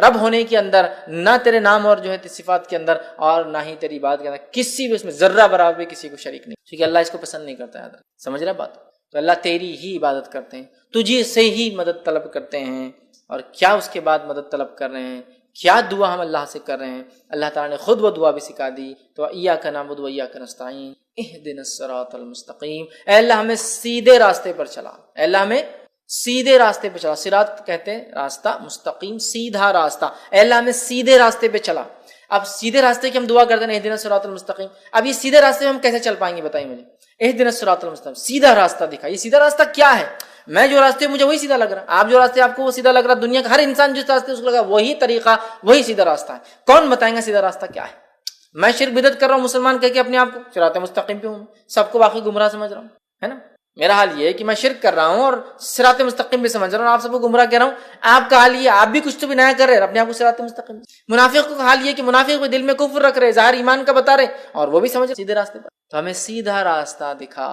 [SPEAKER 1] رب ہونے کے اندر، نہ تیرے نام اور جو ہے صفات کے اندر، اور نہ ہی تیری عبادت کے اندر، کسی بھی اس میں ذرہ برابر بھی کسی کو شریک نہیں، کیونکہ اللہ اس کو پسند نہیں کرتا ہے۔ سمجھ رہا بات؟ تو اللہ تیری ہی عبادت کرتے ہیں، تجھے سے ہی مدد طلب کرتے ہیں، اور کیا اس کے بعد مدد طلب کر رہے ہیں، کیا دعا ہم اللہ سے کر رہے ہیں؟ اللہ تعالیٰ نے خود وہ دعا بھی سکھا دی، تو ایاک نعبد و ایاک نستعین اہدنا الصراط المستقیم، اے اللہ ہمیں سیدھے راستے پر چلا، اے اللہ ہمیں سیدھے راستے پہ چلا، صراط کہتے ہیں راستہ، مستقیم سیدھا راستہ، اے اللہ ہمیں سیدھے راستے پہ چلا۔ اب سیدھے راستے کی ہم دعا کرتے ہیں اہدنا الصراط المستقیم، اب یہ سیدھے راستے میں ہم کیسے چل پائیں گے بتائیے مجھے؟ اہدنا الصراط المستقیم، سیدھا راستہ دکھا، یہ سیدھا راستہ کیا ہے؟ میں جو راستے مجھے وہی سیدھا لگ رہا، آپ جو راستے آپ کو وہ سیدھا لگ رہا، دنیا کا ہر انسان جس راستے اس کو لگا وہی طریقہ، وہی سیدھا راستہ ہے۔ کون بتائیں گا سیدھا راستہ کیا ہے؟ میں شرک بدعت کر رہا ہوں مسلمان کہہ کے اپنے آپ کو صراط مستقیم پہ ہوں، سب کو باقی گمراہ سمجھ رہا ہوں، ہے نا؟ میرا حال یہ ہے کہ میں شرک کر رہا ہوں اور صراط مستقیم بھی سمجھ رہا ہوں، آپ سب کو گمراہ کہہ رہا ہوں۔ آپ کا حال یہ، آپ بھی کچھ تو بھی نیا کر رہے ہیں، اپنے آپ کو صراط مستقیم۔ منافق کا حال یہ کہ منافق بھی دل میں کفر رکھ رہے، ظاہر ایمان کا بتا رہے، اور وہ بھی سمجھ رہے سیدھے راستے پر۔ تو ہمیں سیدھا راستہ دکھا،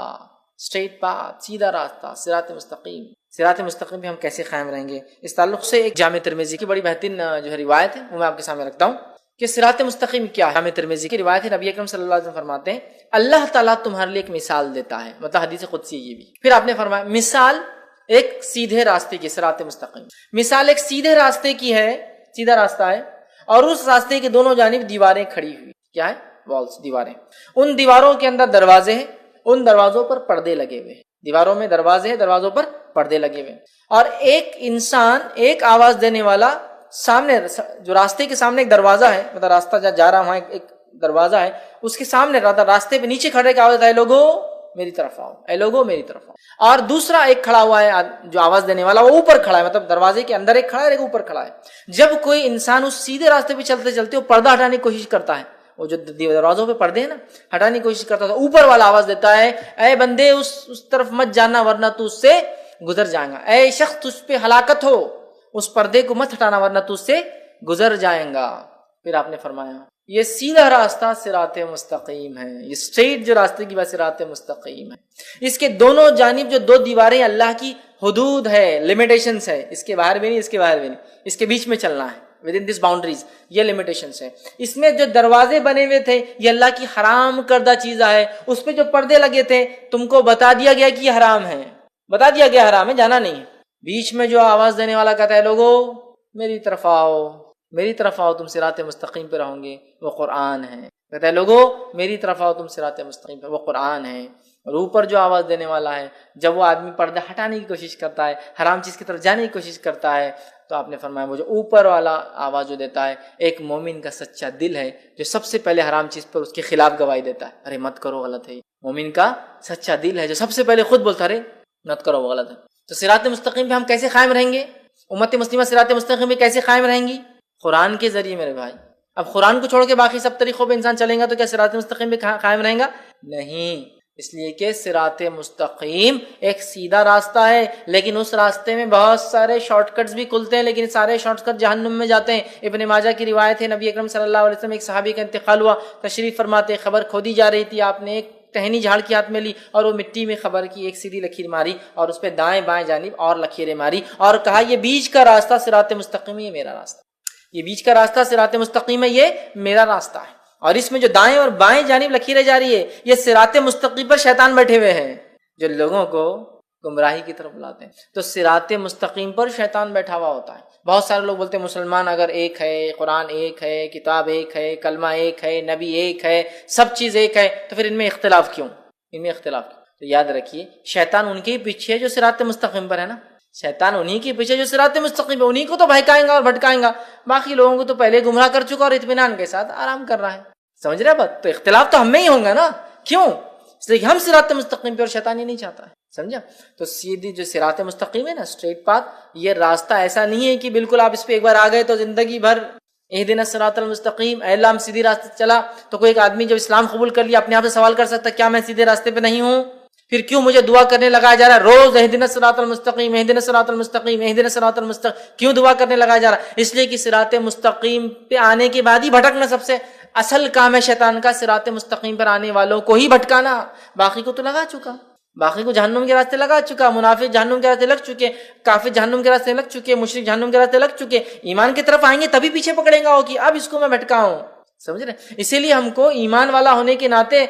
[SPEAKER 1] اسٹریٹ پاتھ، سیدھا راستہ، صراط مستقیم۔ صراط مستقیم پہ ہم کیسے قائم رہیں گے؟ اس تعلق سے ایک جامع ترمذی کی بڑی بہترین جو ہے روایت ہے وہ میں آپ کے سامنے رکھتا ہوں کہ صراط مستقیم کیا ہے۔ جامع ترمذی کی روایت ہے، نبی اکرم صلی اللہ علیہ وسلم فرماتے ہیں اللہ تعالیٰ تمہارے لیے ایک مثال دیتا ہے، مطلب حدیث قدسی یہ بھی۔ پھر آپ نے فرمایا مثال ایک سیدھے راستے کی، صراط مستقیم مثال ایک سیدھے راستے کی ہے، سیدھا راستہ ہے، اور اس راستے کے دونوں جانب دیواریں کھڑی ہوئی، کیا ہے؟ والز، دیواریں، ان دیواروں کے اندر دروازے ہیں، ان دروازوں پر پردے لگے ہوئے ہیں، دیواروں میں دروازے ہیں، دروازوں پر پردے لگے ہوئے ہیں، اور ایک انسان، ایک آواز دینے والا سامنے، جو راستے کے سامنے ایک دروازہ ہے، مطلب راستہ جا رہا وہاں ایک دروازہ ہے اس کے سامنے راستے پہ نیچے کھڑے کا آواز دیتا ہے لوگوں میری طرف آؤ، اے لوگوں میری طرف آؤ۔ اور دوسرا ایک کھڑا ہوا ہے جو آواز دینے والا، وہ اوپر کھڑا ہے، مطلب دروازے کے اندر ایک کھڑا ہے ایک اوپر کھڑا ہے۔ جب کوئی انسان اس سیدھے راستے پہ چلتے چلتے وہ پردہ ہٹانے کی کوشش کرتا ہے، وہ جو دروازوں پہ پردے ہیں نا ہٹانے کی کوشش کرتا ہے، اوپر والا آواز دیتا ہے اے بندے اس طرف مت جانا ورنہ تو اس سے گزر جائیں گا، اے شخص تجھ پہ ہلاکت ہو، اس پردے کو مت ہٹانا ورنہ تو اس سے گزر جائیں گا۔ پھر آپ نے فرمایا یہ سیدھا راستہ صراط مستقیم ہے، یہ اسٹریٹ جو راستے کی بات صراط مستقیم ہے، اس کے دونوں جانب جو دو دیواریں اللہ کی حدود ہے، لمیٹیشنز ہے، اس کے باہر بھی نہیں اس کے باہر بھی نہیں، اس کے بیچ میں چلنا ہے، ود ان دس باؤنڈریز، یہ لمیٹیشنز ہے۔ اس میں جو دروازے بنے ہوئے تھے یہ اللہ کی حرام کردہ چیزیں ہے، اس پہ جو پردے لگے تھے تم کو بتا دیا گیا کہ یہ حرام ہے، بتا دیا گیا حرام ہے، جانا نہیں ہے۔ بیچ میں جو آواز دینے والا کہتا ہے لوگوں میری طرف آؤ، میری طرف آؤ، تم صراط مستقیم پہ رہوں گے، وہ قرآن ہے۔ کہتا ہے لوگوں میری طرف آؤ، تم صراط مستقیم پہ، وہ قرآن ہے۔ اور اوپر جو آواز دینے والا ہے، جب وہ آدمی پردہ ہٹانے کی کوشش کرتا ہے، حرام چیز کی طرف جانے کی کوشش کرتا ہے، تو آپ نے فرمایا وہ جو اوپر والا آواز جو دیتا ہے ایک مومن کا سچا دل ہے جو سب سے پہلے حرام چیز پر اس کے خلاف گواہی دیتا ہے، ارے مت کرو غلط ہے۔ مومن کا سچا دل ہے جو سب سے پہلے خود بولتا ہے ارے مت کرو وہ غلط ہے۔ تو صراط مستقیم پہ ہم کیسے قائم رہیں گے؟ امت مسلمہ صراط مستقیم پہ کیسے قائم رہیں گی؟ قرآن کے ذریعے میرے بھائی۔ اب قرآن کو چھوڑ کے باقی سب طریقوں پہ انسان چلیں گا تو کیا صراط مستقیم پہ قائم رہیں گا؟ نہیں، اس لیے کہ صراط مستقیم ایک سیدھا راستہ ہے، لیکن اس راستے میں بہت سارے شارٹ کٹس بھی کھلتے ہیں، لیکن سارے شارٹ کٹ جہنم میں جاتے ہیں۔ ابن ماجہ کی روایت ہے، نبی اکرم صلی اللہ علیہ وسلم ایک صحابی کا انتقال ہوا، تشریف فرماتے خبر کھودی جا رہی تھی، آپ نے ایک ٹہنی جھاڑ کے ہاتھ میں لی اور وہ مٹی میں خبر کی ایک سیدھی لکیر ماری اور اس پہ دائیں بائیں جانب اور لکیریں ماری اور کہا یہ بیچ کا راستہ صراط مستقیم ہے، یہ میرا راستہ، یہ بیچ کا راستہ صراط مستقیم ہے، یہ میرا راستہ ہے۔ اور اس میں جو دائیں اور بائیں جانب لکیریں جا رہی ہے یہ صراط مستقیم پر شیطان بیٹھے ہوئے ہیں جو لوگوں کو گمراہی کی طرف بلاتے ہیں۔ تو صراط مستقیم پر شیطان بیٹھا ہوا ہوتا ہے۔ بہت سارے لوگ بولتے ہیں مسلمان اگر ایک ہے، قرآن ایک ہے، کتاب ایک ہے، کلمہ ایک ہے، نبی ایک ہے، سب چیز ایک ہے، تو پھر ان میں اختلاف کیوں؟ ان میں اختلاف کیوں؟ تو یاد رکھیے شیطان ان کے پیچھے جو صراط مستقیم پر ہے نا، شیطان انہی کے پیچھے جو صراط مستقیم ہے انہی کو تو بہکائیں گا اور بھٹکائیں گا، باقی لوگوں کو تو پہلے گمراہ کر چکا اور اطمینان کے ساتھ آرام کر رہا ہے۔ سمجھ رہے بات؟ تو اختلاف تو ہم میں ہی ہوں گا نا، کیوں؟ اس لیے کہ ہم صراط مستقیم پہ اور شیطان ہی نہیں چاہتا ہے، سمجھا؟ تو سیدھی جو صراط مستقیم ہے نا، اسٹریٹ پاتھ، یہ راستہ ایسا نہیں ہے کہ بالکل آپ اس پہ ایک بار آ گئے تو زندگی بھر اہدنا الصراط المستقیم، اے اللہ ہم سیدھی راستے چلا۔ تو کوئی ایک آدمی جب اسلام قبول کر لیا اپنے آپ سے سوال کر سکتا کیا میں سیدھے راستے پہ نہیں ہوں؟ پھر کیوں مجھے دعا کرنے لگایا جا رہا ہے روز اہدنا الصراط المستقیم، اہدنا الصراط المستقیم، اہدنا الصراط المستقیم؟ کیوں دعا کرنے لگایا جا رہا ہے؟ اس لیے کہ صراط مستقیم پہ آنے کے بعد ہی بھٹکنا سب سے اصل کام ہے شیطان کا، صراط مستقیم پر آنے والوں کو ہی بھٹکانا، باقی کو تو لگا چکا، باقی کو جہنم کے راستے لگا چکا، منافق جہنم کے راستے لگ چکے، کافر جہنم کے راستے لگ چکے، مشرک جہنم کے راستے لگ چکے، ایمان کی طرف آئیں گے تبھی پیچھے پکڑیں گا وہ کہ اب اس کو میں بھٹکاؤں، سمجھ رہے؟ اسی لیے ہم کو ایمان والا ہونے کے ناطے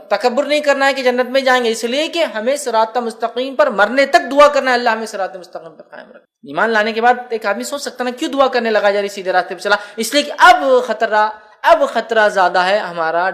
[SPEAKER 1] تکبر نہیں کرنا ہے کہ جنت میں جائیں گے، اس لیے کہ ہمیں صراط مستقیم پر مرنے تک دعا کرنا ہے، اللہ ہمیں صراط مستقیم پر قائم رکھ۔ ایمان لانے کے بعد ایک آدمی سوچ سکتا نا کیوں دعا کرنے لگا جا رہی سیدھے راستے پہ چلا؟ اس لیے کہ اب خطرہ زیادہ ہے ہمارا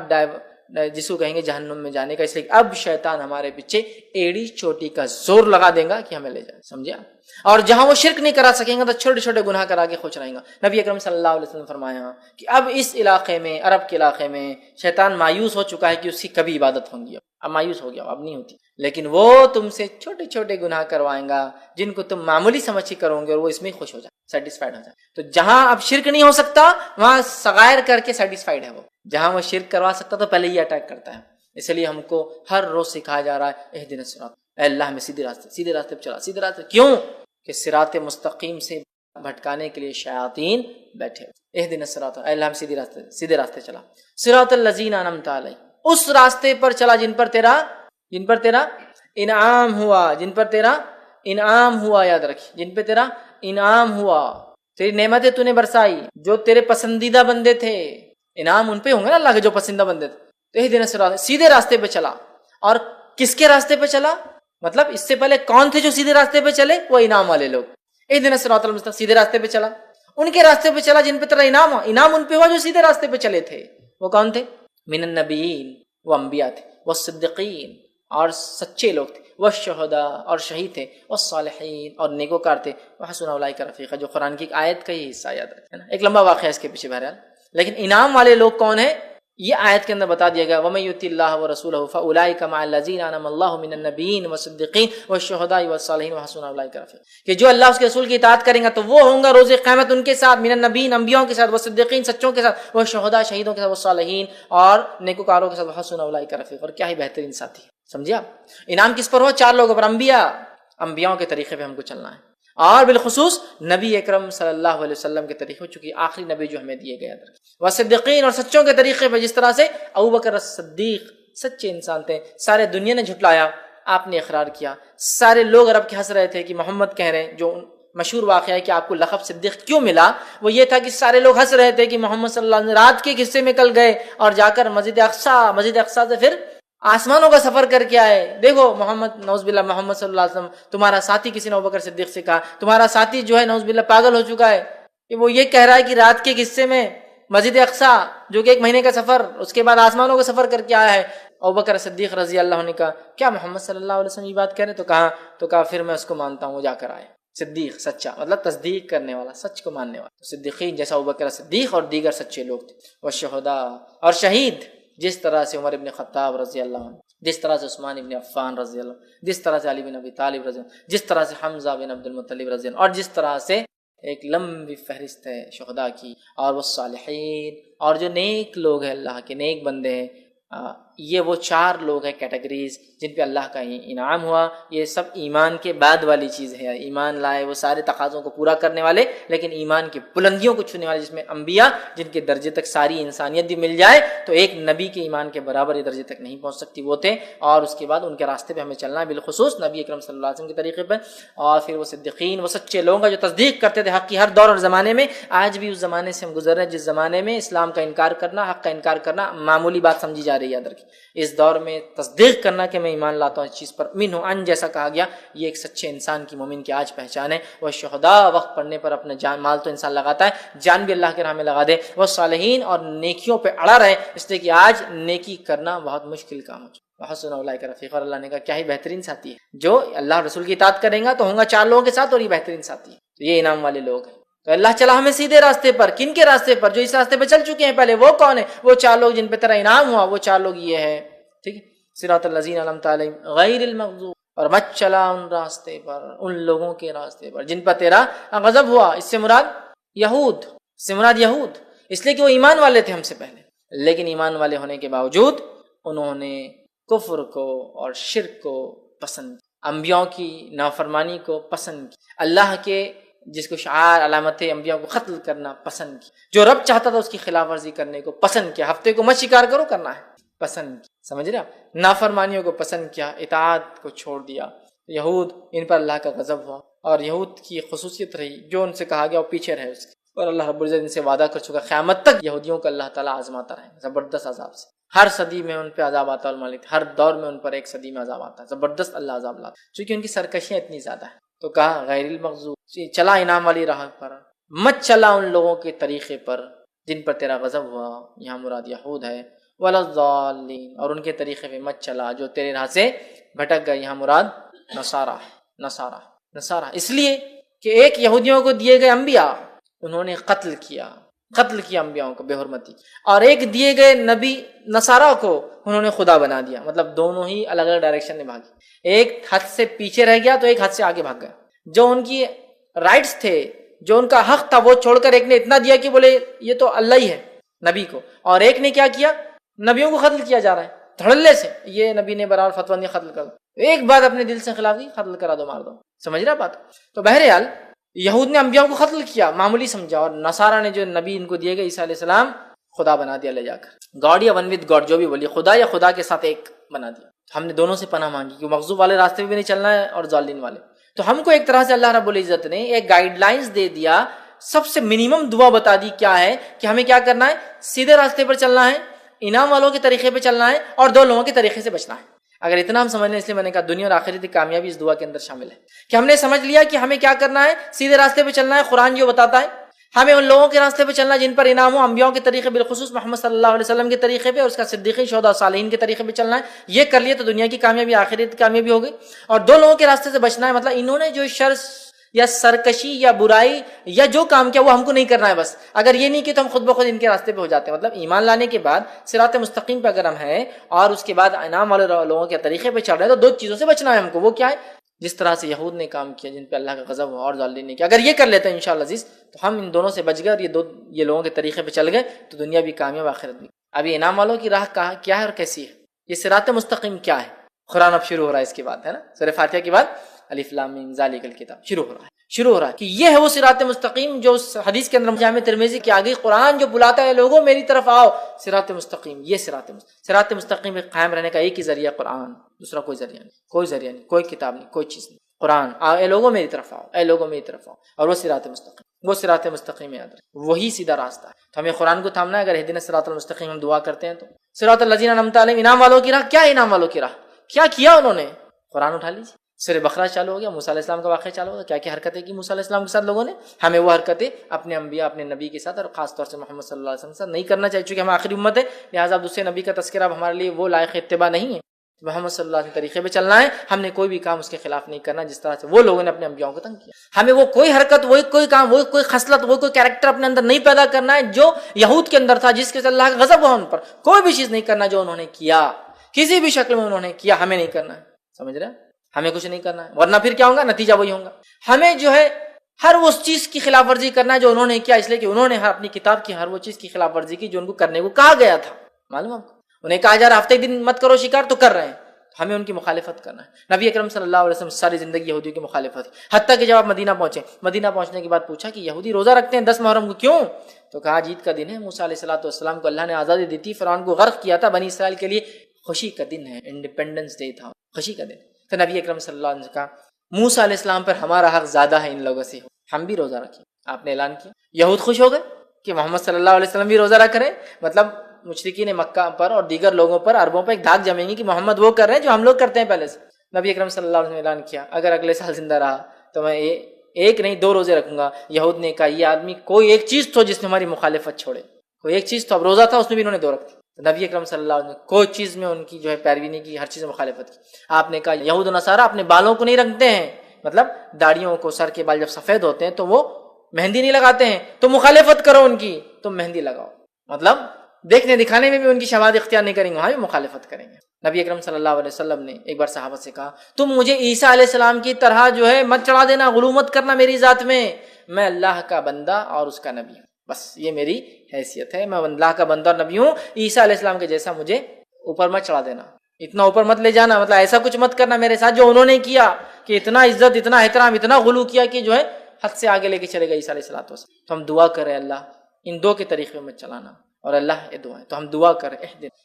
[SPEAKER 1] جس کو کہیں گے جہنم میں جانے کا، اس لیے اب شیطان ہمارے پیچھے ایڑی چوٹی کا زور لگا دے گا کہ ہمیں لے جائے، سمجھا؟ اور جہاں وہ شرک نہیں کرا سکیں گا تو چھوٹے چھوٹے گناہ کرا کے خوش رہیں گا۔ نبی اکرم صلی اللہ علیہ وسلم نے فرمایا کہ اب اس علاقے میں، عرب کے علاقے میں شیطان مایوس ہو چکا ہے کہ اس کی کبھی عبادت ہوں گی، اب مایوس ہو گیا، اب نہیں ہوتی، لیکن وہ تم سے چھوٹے چھوٹے گناہ کروائیں گا جن کو تم معمولی سمجھ کے کرو گے اور وہ اس میں خوش ہو جائے، سیٹسفائیڈ ہو جائے۔ تو جہاں اب شرک نہیں ہو سکتا وہاں صغائر کر کے سیٹسفائیڈ ہے وہ، جہاں وہ شرک کروا سکتا تو پہلے یہ اٹیک کرتا ہے۔ اس لیے ہم کو ہر روز سکھایا جا رہا ہے اہدنا الصراط، اے اللہ ہمیں سیدھے راستے پہ چلا، سیدھے راستے۔ کیوں؟ کہ صراط مستقیم سے بھٹکانے کے لیے شیاطین بیٹھے، اہدنا الصراط، اے اللہ ہم سیدھے راستے چلا، صراط الذین انعمت علیہم، اس راستے پر چلا جن پر تیرا انعام ہوا، جن پر تیرا انعام ہوا، یاد رکھیے، جن پہ تیرا انعام ہوا، تیری نعمتیں تو نے برسائی، جو تیرے پسندیدہ بندے تھے، انعام ان پہ ہوں گے نا اللہ کے جو پسندیدہ بندے تھے، تو اہدنا الصراط، سیدھے راستے پہ چلا۔ اور کس کے راستے پہ چلا؟ مطلب اس سے پہلے کون تھے جو سیدھے راستے پہ چلے؟ وہ انعام والے لوگ، اہدنا الصراط المستقیم، سیدھے راستے پہ چلا، ان کے راستے پہ چلا جن پہ تیرا انعام ان پہ ہوا جو سیدھے راستے پہ چلے تھے۔ وہ کون تھے؟ من النبیین، وہ انبیاء تھے، والصدیقین، اور سچے لوگ تھے، والشہداء، اور شہید تھے، والصالحین، اور نیکوکار تھے، وحسن اولئک رفیقا، جو قرآن کی ایک آیت کا ہی حصہ یاد رکھے نا، ایک لمبا واقعہ اس کے پیچھے بہرحال، لیکن انعام والے لوگ کون ہیں؟ یہ آیت کے اندر بتا دیا گیا وَمَن يُطِعِ اللَّهَ وَرَسُولَهُ فَأُولَٰئِكَ مَعَ الَّذِينَ أَنْعَمَ اللَّهُ مِنَ النَّبِيِّينَ وَالصِّدِّيقِينَ وَالشُّهَدَاءِ وَالصَّالِحِينَ وَحَسُنَ أُولَٰئِكَ رفیقا، کہ جو اللہ اس کے رسول کی اطاعت کریں گا تو وہ ہوں گا روز قیامت ان کے ساتھ، من النبیین انبیاءوں کے ساتھ، والصدیقین سچوں کے ساتھ، والشہداء شہیدوں کے ساتھ، والصالحین اور نیکوکاروں کے ساتھ، وحسن اولئک رفیقا، اور کیا ہی بہترین ساتھی۔ سمجھے آپ؟ انعام کس پر ہو؟ 4 لوگوں پر، انبیاءوں کے طریقے پہ ہم کو چلنا ہے، اور بالخصوص نبی اکرم صلی اللہ علیہ وسلم کے طریقے، چونکہ آخری نبی جو ہمیں دیے گئے، والصدیقین اور سچوں کے طریقے پہ، جس طرح سے ابوبکر الصدیق سچے انسان تھے، سارے دنیا نے جھٹلایا، آپ نے اقرار کیا، سارے لوگ عرب کے ہنس رہے تھے کہ محمد کہہ رہے ہیں، جو مشہور واقعہ ہے کہ آپ کو لقب صدیق کیوں ملا، وہ یہ تھا کہ سارے لوگ ہنس رہے تھے کہ محمد صلی اللہ علیہ وسلم رات کے ایک حصے میں کل گئے اور جا کر مسجد اقصیٰ سے پھر آسمانوں کا سفر کر کے آئے، دیکھو محمد، نعوذ باللہ، محمد صلی اللہ علیہ وسلم تمہارا ساتھی، کسی نے ابوبکر صدیق سے کہا تمہارا ساتھی جو ہے نعوذ باللہ پاگل ہو چکا ہے، کہ وہ یہ کہہ رہا ہے کہ رات کے ایک حصے میں مسجد اقصیٰ جو کہ 1 مہینے کا سفر، اس کے بعد آسمانوں کا سفر کر کے آیا ہے۔ ابوبکر صدیق رضی اللہ عنہ نے کہا کیا محمد صلی اللہ علیہ وسلم یہ بات کہہ رہے؟ تو کہا پھر میں اس کو مانتا ہوں، وہ جا کر آئے۔ صدیق سچا مطلب تصدیق کرنے والا، سچ کو ماننے والا، صدیقین جیسا ابوبکر صدیق اور دیگر سچے لوگ تھے، والشہداء اور شہید، جس طرح سے عمر ابن خطاب رضی اللہ عنہ، جس طرح سے عثمان ابن عفان رضی اللہ عنہ، جس طرح سے علی بن ابی طالب رضی اللہ عنہ، جس طرح سے حمزہ بن عبد المطلب رضی اللہ عنہ، اور جس طرح سے ایک لمبی فہرست ہے شہداء کی، اور وہ صالحین اور جو نیک لوگ ہیں، اللہ کے نیک بندے ہیں، یہ وہ 4 لوگ ہیں کیٹیگریز جن پہ اللہ کا انعام ہوا۔ یہ سب ایمان کے بعد والی چیز ہے، ایمان لائے وہ سارے تقاضوں کو پورا کرنے والے، لیکن ایمان کی بلندیوں کو چھونے والے، جس میں انبیاء جن کے درجے تک ساری انسانیت بھی مل جائے تو ایک نبی کے ایمان کے برابر یہ درجے تک نہیں پہنچ سکتی، وہ تھے، اور اس کے بعد ان کے راستے پہ ہمیں چلنا ہے، بالخصوص نبی اکرم صلی اللہ علیہ وسلم کے طریقے پر، اور پھر وہ صدیقین، وہ سچے لوگ ہیں جو تصدیق کرتے تھے حق کی ہر دور اور زمانے میں۔ آج بھی اس زمانے سے ہم گزر رہے ہیں جس زمانے میں اسلام کا انکار کرنا، حق کا انکار کرنا معمولی بات سمجھی جا رہی ہے۔ اس دور میں تصدیق کرنا کہ میں ایمان لاتا ہوں اس چیز پر، منہ ان جیسا کہا گیا، یہ ایک سچے انسان کی، مومن کی آج پہچان ہے۔ وہ شہداء، وقت پڑنے پر اپنا جان مال تو انسان لگاتا ہے، جان بھی اللہ کے راہ میں لگا دے۔ وہ صالحین، اور نیکیوں پہ اڑا رہے، اس لیے کہ آج نیکی کرنا بہت مشکل کام ہے۔ وحسن اولئک رفیقا، اور اللہ نے کہا کیا ہی بہترین ساتھی ہے، جو اللہ رسول کی اطاعت کرے گا تو ہوں گا 4 لوگوں کے ساتھ، اور یہ بہترین ساتھی ہے، تو یہ انعام والے لوگ ہیں۔ تو اللہ چلا ہمیں سیدھے راستے پر، کن کے راستے پر؟ جو اس راستے پہ چل چکے ہیں پہلے، وہ کون ہے؟ وہ 4 لوگ جن پہ تیرا انعام ہوا، وہ 4 لوگ یہ ہے، ٹھیک ہے، صراط الذین انعمت علیہم غیر المغضوب، اور مت چلا ان راستے پر، ان لوگوں کے راستے پر جن پر تیرا غضب ہوا۔ اس سے مراد یہود، اس سے مراد یہود، اس لیے کہ وہ ایمان والے تھے ہم سے پہلے، لیکن ایمان والے ہونے کے باوجود انہوں نے کفر کو اور شرک کو پسند کیا، انبیاء کی نافرمانی کو پسند کیا، اللہ کے جس کو شعار علامت انبیاء کو قتل کرنا پسند کیا، جو رب چاہتا تھا اس کی خلاف ورزی کرنے کو پسند کیا، ہفتے کو مت شکار کرو کرنا ہے پسند کیا، سمجھ رہے آپ، نافرمانیوں کو پسند کیا، اطاعت کو چھوڑ دیا۔ یہود، ان پر اللہ کا غضب ہوا، اور یہود کی خصوصیت رہی جو ان سے کہا گیا وہ پیچھے رہے اس کے، اور اللہ رب العزت ان سے وعدہ کر چکا قیامت تک یہودیوں کو اللہ تعالیٰ آزماتا رہے گا زبردست عذاب سے، ہر صدی میں ان پہ عذاب آتا ہے، الملک ہر دور میں ان پر ایک صدی میں عذاب آتا ہے، زبردست اللہ عذاب لاتا ہے، چونکہ ان کی سرکشیاں اتنی زیادہ ہیں۔ تو کہا غیر المغضوب، چلا انعام والی راہ پر، مت چلا ان لوگوں کے طریقے پر جن پر تیرا غضب ہوا، یہاں مراد یہود ہے، ولا الضالین، اور ان کے طریقے پہ مت چلا جو تیرے راہ سے بھٹک گئے، یہاں مراد نصارہ، اس لیے کہ ایک یہودیوں کو دیے گئے انبیاء انہوں نے قتل کیا انبیاءوں کو بے حرمتی، اور ایک دیے گئے نبی نصارہ کو انہوں نے خدا بنا دیا، مطلب دونوں ہی الگ الگ ڈائریکشن میں بھاگے، ایک حد سے پیچھے رہ گیا تو ایک حد سے آگے بھاگ گیا، جو ان کی رائٹس تھے، جو ان کا حق تھا وہ چھوڑ کر ایک نے اتنا دیا کہ بولے یہ تو اللہ ہی ہے نبی کو، اور ایک نے کیا کیا، نبیوں کو قتل کیا جا رہا ہے دھڑلے سے، یہ نبی نے برابر فتویٰ دیا قتل کر دو، ایک بات اپنے دل سے خلاف دی قتل کرا دو، مار دو، سمجھ رہا بات۔ تو بہرحال یہود نے انبیاء کو قتل کیا، معمولی سمجھا، اور نصارہ نے جو نبی ان کو دیے گئے عیسیٰ علیہ السلام خدا بنا دیا لے جا کر، گاڈ یا ون وتھ گاڈ، جو بھی بولیے، خدا یا خدا کے ساتھ ایک بنا دیا۔ ہم نے دونوں سے پناہ مانگی کہ مغضوب والے راستے پہ بھی نہیں چلنا ہے اور ضالین والے، تو ہم کو ایک طرح سے اللہ رب العزت نے ایک گائیڈ لائنز دے دیا، سب سے منیمم دعا بتا دی کیا ہے کہ ہمیں کیا کرنا ہے، سیدھے راستے پر چلنا ہے، انعام والوں کے طریقے پہ چلنا ہے، اور 2 لوگوں کے طریقے سے بچنا ہے۔ اگر اتنا ہم سمجھ لیں، اس لیے میں نے کہا دنیا اور آخرت کی کامیابی اس دعا کے اندر شامل ہے کہ ہم نے سمجھ لیا کہ ہمیں کیا کرنا ہے، سیدھے راستے پہ چلنا ہے، قرآن جو بتاتا ہے ہمیں ان لوگوں کے راستے پہ چلنا جن پر انعام ہو، انبیاءوں کے طریقے، بالخصوص محمد صلی اللہ علیہ وسلم کے طریقے پہ، اور اس کا صدیقین، شہداء، صالحین کے طریقے پہ چلنا ہے۔ یہ کر لیے تو دنیا کی کامیابی، آخرت کی کامیابی ہو گئی، اور 2 لوگوں کے راستے سے بچنا ہے، مطلب انہوں نے جو شر یا سرکشی یا برائی یا جو کام کیا وہ ہم کو نہیں کرنا ہے بس. اگر یہ نہیں کہ تو ہم خود بخود ان کے راستے پہ ہو جاتے ہیں. مطلب ایمان لانے کے بعد صراط مستقیم پہ اگر ہم ہیں اور اس کے بعد انعام والے لوگوں کے طریقے پہ چل رہے ہیں تو دو چیزوں سے بچنا ہے ہم کو. وہ کیا ہے؟ جس طرح سے یہود نے کام کیا جن پہ اللہ کا غضب ہوا اور ضالین نے کیا، اگر یہ کر لیتے ہیں انشاءاللہ عزیز تو ہم ان دونوں سے بچ گئے اور یہ لوگوں کے طریقے پہ چل گئے تو دنیا بھی کامیاب آخرت بھی. ابھی انعام والوں کی راہ کیا ہے اور کیسی ہے؟ یہ صراط مستقیم کیا ہے؟ قرآن اب شروع ہو رہا ہے اس کے بعد، ہے نا، سورہ فاتحہ کے بعد الف لام میم ذالک الکتاب شروع ہو رہا ہے کہ یہ ہے وہ صراط مستقیم جو حدیث کے اندر جامع ترمذی کی آگے قرآن جو بلاتا ہے لوگوں میری طرف آؤ. صراط مستقیم، یہ صراط مستقیم پہ قائم رہنے کا ایک ہی ذریعہ قرآن، دوسرا کوئی ذریعہ نہیں، کوئی کتاب نہیں، کوئی چیز نہیں. قرآن اے لوگوں میری طرف آؤ، اور وہ صراط مستقیم یاد رکھیں، وہی سیدھا راستہ ہے. تو ہمیں قرآن کو تھامنا ہے. اگر اہدنا الصراط المستقیم ہم دعا کرتے ہیں تو صراط الذین انعمت علیہم، انعام والوں کی راہ. کیا ہے انعام والوں کی راہ؟ کیا کیا انہوں نے؟ قرآن اٹھا لیجیے، سورہ بقرہ چالو ہو گیا، موسیٰ علیہ السلام کا واقعہ چالو ہو گیا. کیا کیا حرکتیں کی موسیٰ علیہ السلام کے ساتھ لوگوں نے. ہمیں وہ حرکتیں اپنے انبیاء اپنے نبی کے ساتھ اور خاص طور سے محمد صلی اللہ علیہ وسلم کے ساتھ نہیں کرنا چاہیے، چونکہ ہم آخری امت ہے، لہٰذا اب دوسرے نبی کا تذکرہ اب ہمارے لیے وہ لائق اتباع نہیں ہے. محمد صلی اللہ علیہ وسلم طریقے پہ چلنا ہے. ہم نے کوئی بھی کام اس کے خلاف نہیں کرنا جس طرح سے وہ لوگوں نے اپنے انبیاء کو تنگ کیا. ہمیں وہ کوئی حرکت، وہ کوئی کام، وہ کوئی خصلت، وہ کوئی کیریکٹر اپنے اندر نہیں پیدا کرنا ہے جو یہود کے اندر تھا، جس کے اللہ کا غضب ہوا ان پر. کوئی بھی چیز نہیں کرنا جو انہوں نے کیا، کسی بھی شکل میں انہوں نے کیا، ہمیں نہیں کرنا ہے. سمجھ رہے ہیں؟ ہمیں کچھ نہیں کرنا ہے، ورنہ پھر کیا ہوگا؟ نتیجہ وہی ہوگا. ہمیں جو ہے ہر اس چیز کی خلاف ورزی کرنا ہے جو انہوں نے کیا، اس لیے کہ انہوں نے اپنی کتاب کی ہر وہ چیز کی خلاف ورزی کی جو ان کو کرنے کو کہا گیا تھا. معلوم آپ کو، انہیں کہا جا رہا ہفتے دن مت کرو شکار، تو کر رہے ہیں. ہمیں ان کی مخالفت کرنا ہے. نبی اکرم صلی اللہ علیہ وسلم ساری زندگی یہودیوں کی مخالفت کی، حتیٰ کہ جب آپ مدینہ پہنچنے کے بعد پوچھا کہ یہودی روزہ رکھتے ہیں 10 محرم کو، کیوں؟ تو کہا عید کا دن ہے، موسیٰ علیہ السلام کو اللہ نے آزادی دی تھی، فرعون کو غرق کیا تھا، بنی اسرائیل کے لیے خوشی کا دن ہے، انڈیپینڈنس ڈے تھا، خوشی کا دن. تو نبی اکرم صلی اللہ علیہ وسلم نے کہا موسیٰ علیہ السلام پر ہمارا حق زیادہ ہے ان لوگوں سے، ہم بھی روزہ رکھیں. آپ نے اعلان کیا، یہود خوش ہو گئے کہ محمد صلی اللہ علیہ وسلم بھی روزہ رکھ رہے. مطلب مشرکین مکہ پر اور دیگر لوگوں پر، عربوں پر ایک دھاگ جمیں گی کہ محمد وہ کر رہے ہیں جو ہم لوگ کرتے ہیں پہلے سے. نبی اکرم صلی اللہ علیہ وسلم نے اعلان کیا اگر اگلے سال زندہ رہا تو میں ایک نہیں 2 روزے رکھوں گا. یہود نے کہا یہ آدمی کوئی ایک چیز تو جس نے ہماری مخالفت چھوڑے، کوئی ایک چیز تو. اب روزہ تھا اس میں بھی انہوں نے 2 رکھے. نبی اکرم صلی اللہ علیہ وسلم نے کوئی چیز میں ان کی جو ہے پیروی نہیں کی، ہر چیز میں مخالفت کی. آپ نے کہا یہود و نصارہ اپنے بالوں کو نہیں رکھتے ہیں، مطلب داڑھیوں کو، سر کے بال جب سفید ہوتے ہیں تو وہ مہندی نہیں لگاتے ہیں، تو مخالفت کرو ان کی، تم مہندی لگاؤ. مطلب دیکھنے دکھانے میں بھی ان کی شواہد اختیار نہیں کریں گے، وہاں بھی مخالفت کریں گے. نبی اکرم صلی اللہ علیہ وسلم نے ایک بار صحابہ سے کہا تم مجھے عیسیٰ علیہ السلام کی طرح جو ہے مت چڑھا دینا، غلو مت کرنا میری ذات میں اللہ کا بندہ اور اس کا نبی ہوں، بس یہ میری حیثیت ہے، میں اللہ کا بندہ اور نبی ہوں. عیسیٰ علیہ السلام کے جیسا مجھے اوپر مت چڑھا دینا، اتنا اوپر مت لے جانا، مطلب ایسا کچھ مت کرنا میرے ساتھ جو انہوں نے کیا، کہ اتنا عزت، اتنا احترام، اتنا غلو کیا کہ جو ہے حد سے آگے لے کے چلے گا عیسیٰ علیہ السلام. تو ہم دعا کریں اللہ ان 2 کے طریقے میں چلانا، اور اللہ یہ دعا ہے تو ہم دعا کریں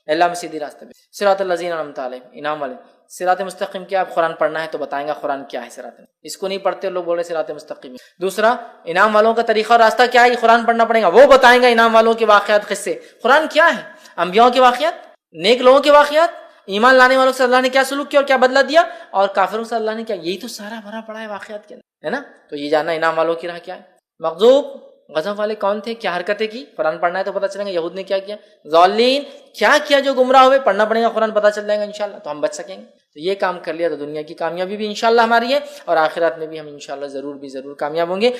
[SPEAKER 1] اللہ میں سیدھی راستے پہ. صراط الذین انعمت علیہم، انعام والے. صراط مستقیم کیا؟ آپ قرآن پڑھنا ہے تو بتائیں گا قرآن کیا ہے صراط. اس کو نہیں پڑھتے لوگ بول رہے صراط مستقیم. دوسرا انعام والوں کا طریقہ اور راستہ کیا ہے، یہ قرآن پڑھنا پڑے گا، وہ بتائیں گا انعام والوں کے واقعات، قصے. قرآن کیا ہے؟ انبیاء کے واقعات، نیک لوگوں کے واقعات، ایمان لانے والوں سے اللہ نے کیا سلوک کیا اور کیا بدلہ دیا، اور کافروں سے اللہ نے کیا، یہی تو سارا بھرا پڑا ہے واقعات کے اندر، ہے نا. تو یہ جاننا انعام والوں کی راہ کیا ہے. مغضوب غضب والے کون تھے، کیا حرکتیں کی، قرآن پڑھنا ہے تو پتہ چلے گا. یہود نے کیا کیا، ضالین کیا کیا جو گمراہ ہوئے، پڑھنا پڑے گا قرآن، پتہ چل جائے گا انشاءاللہ، تو ہم بچ سکیں گے. تو یہ کام کر لیا تو دنیا کی کامیابی بھی انشاءاللہ ہماری ہے، اور آخرات میں بھی ہم انشاءاللہ ضرور کامیاب ہوں گے.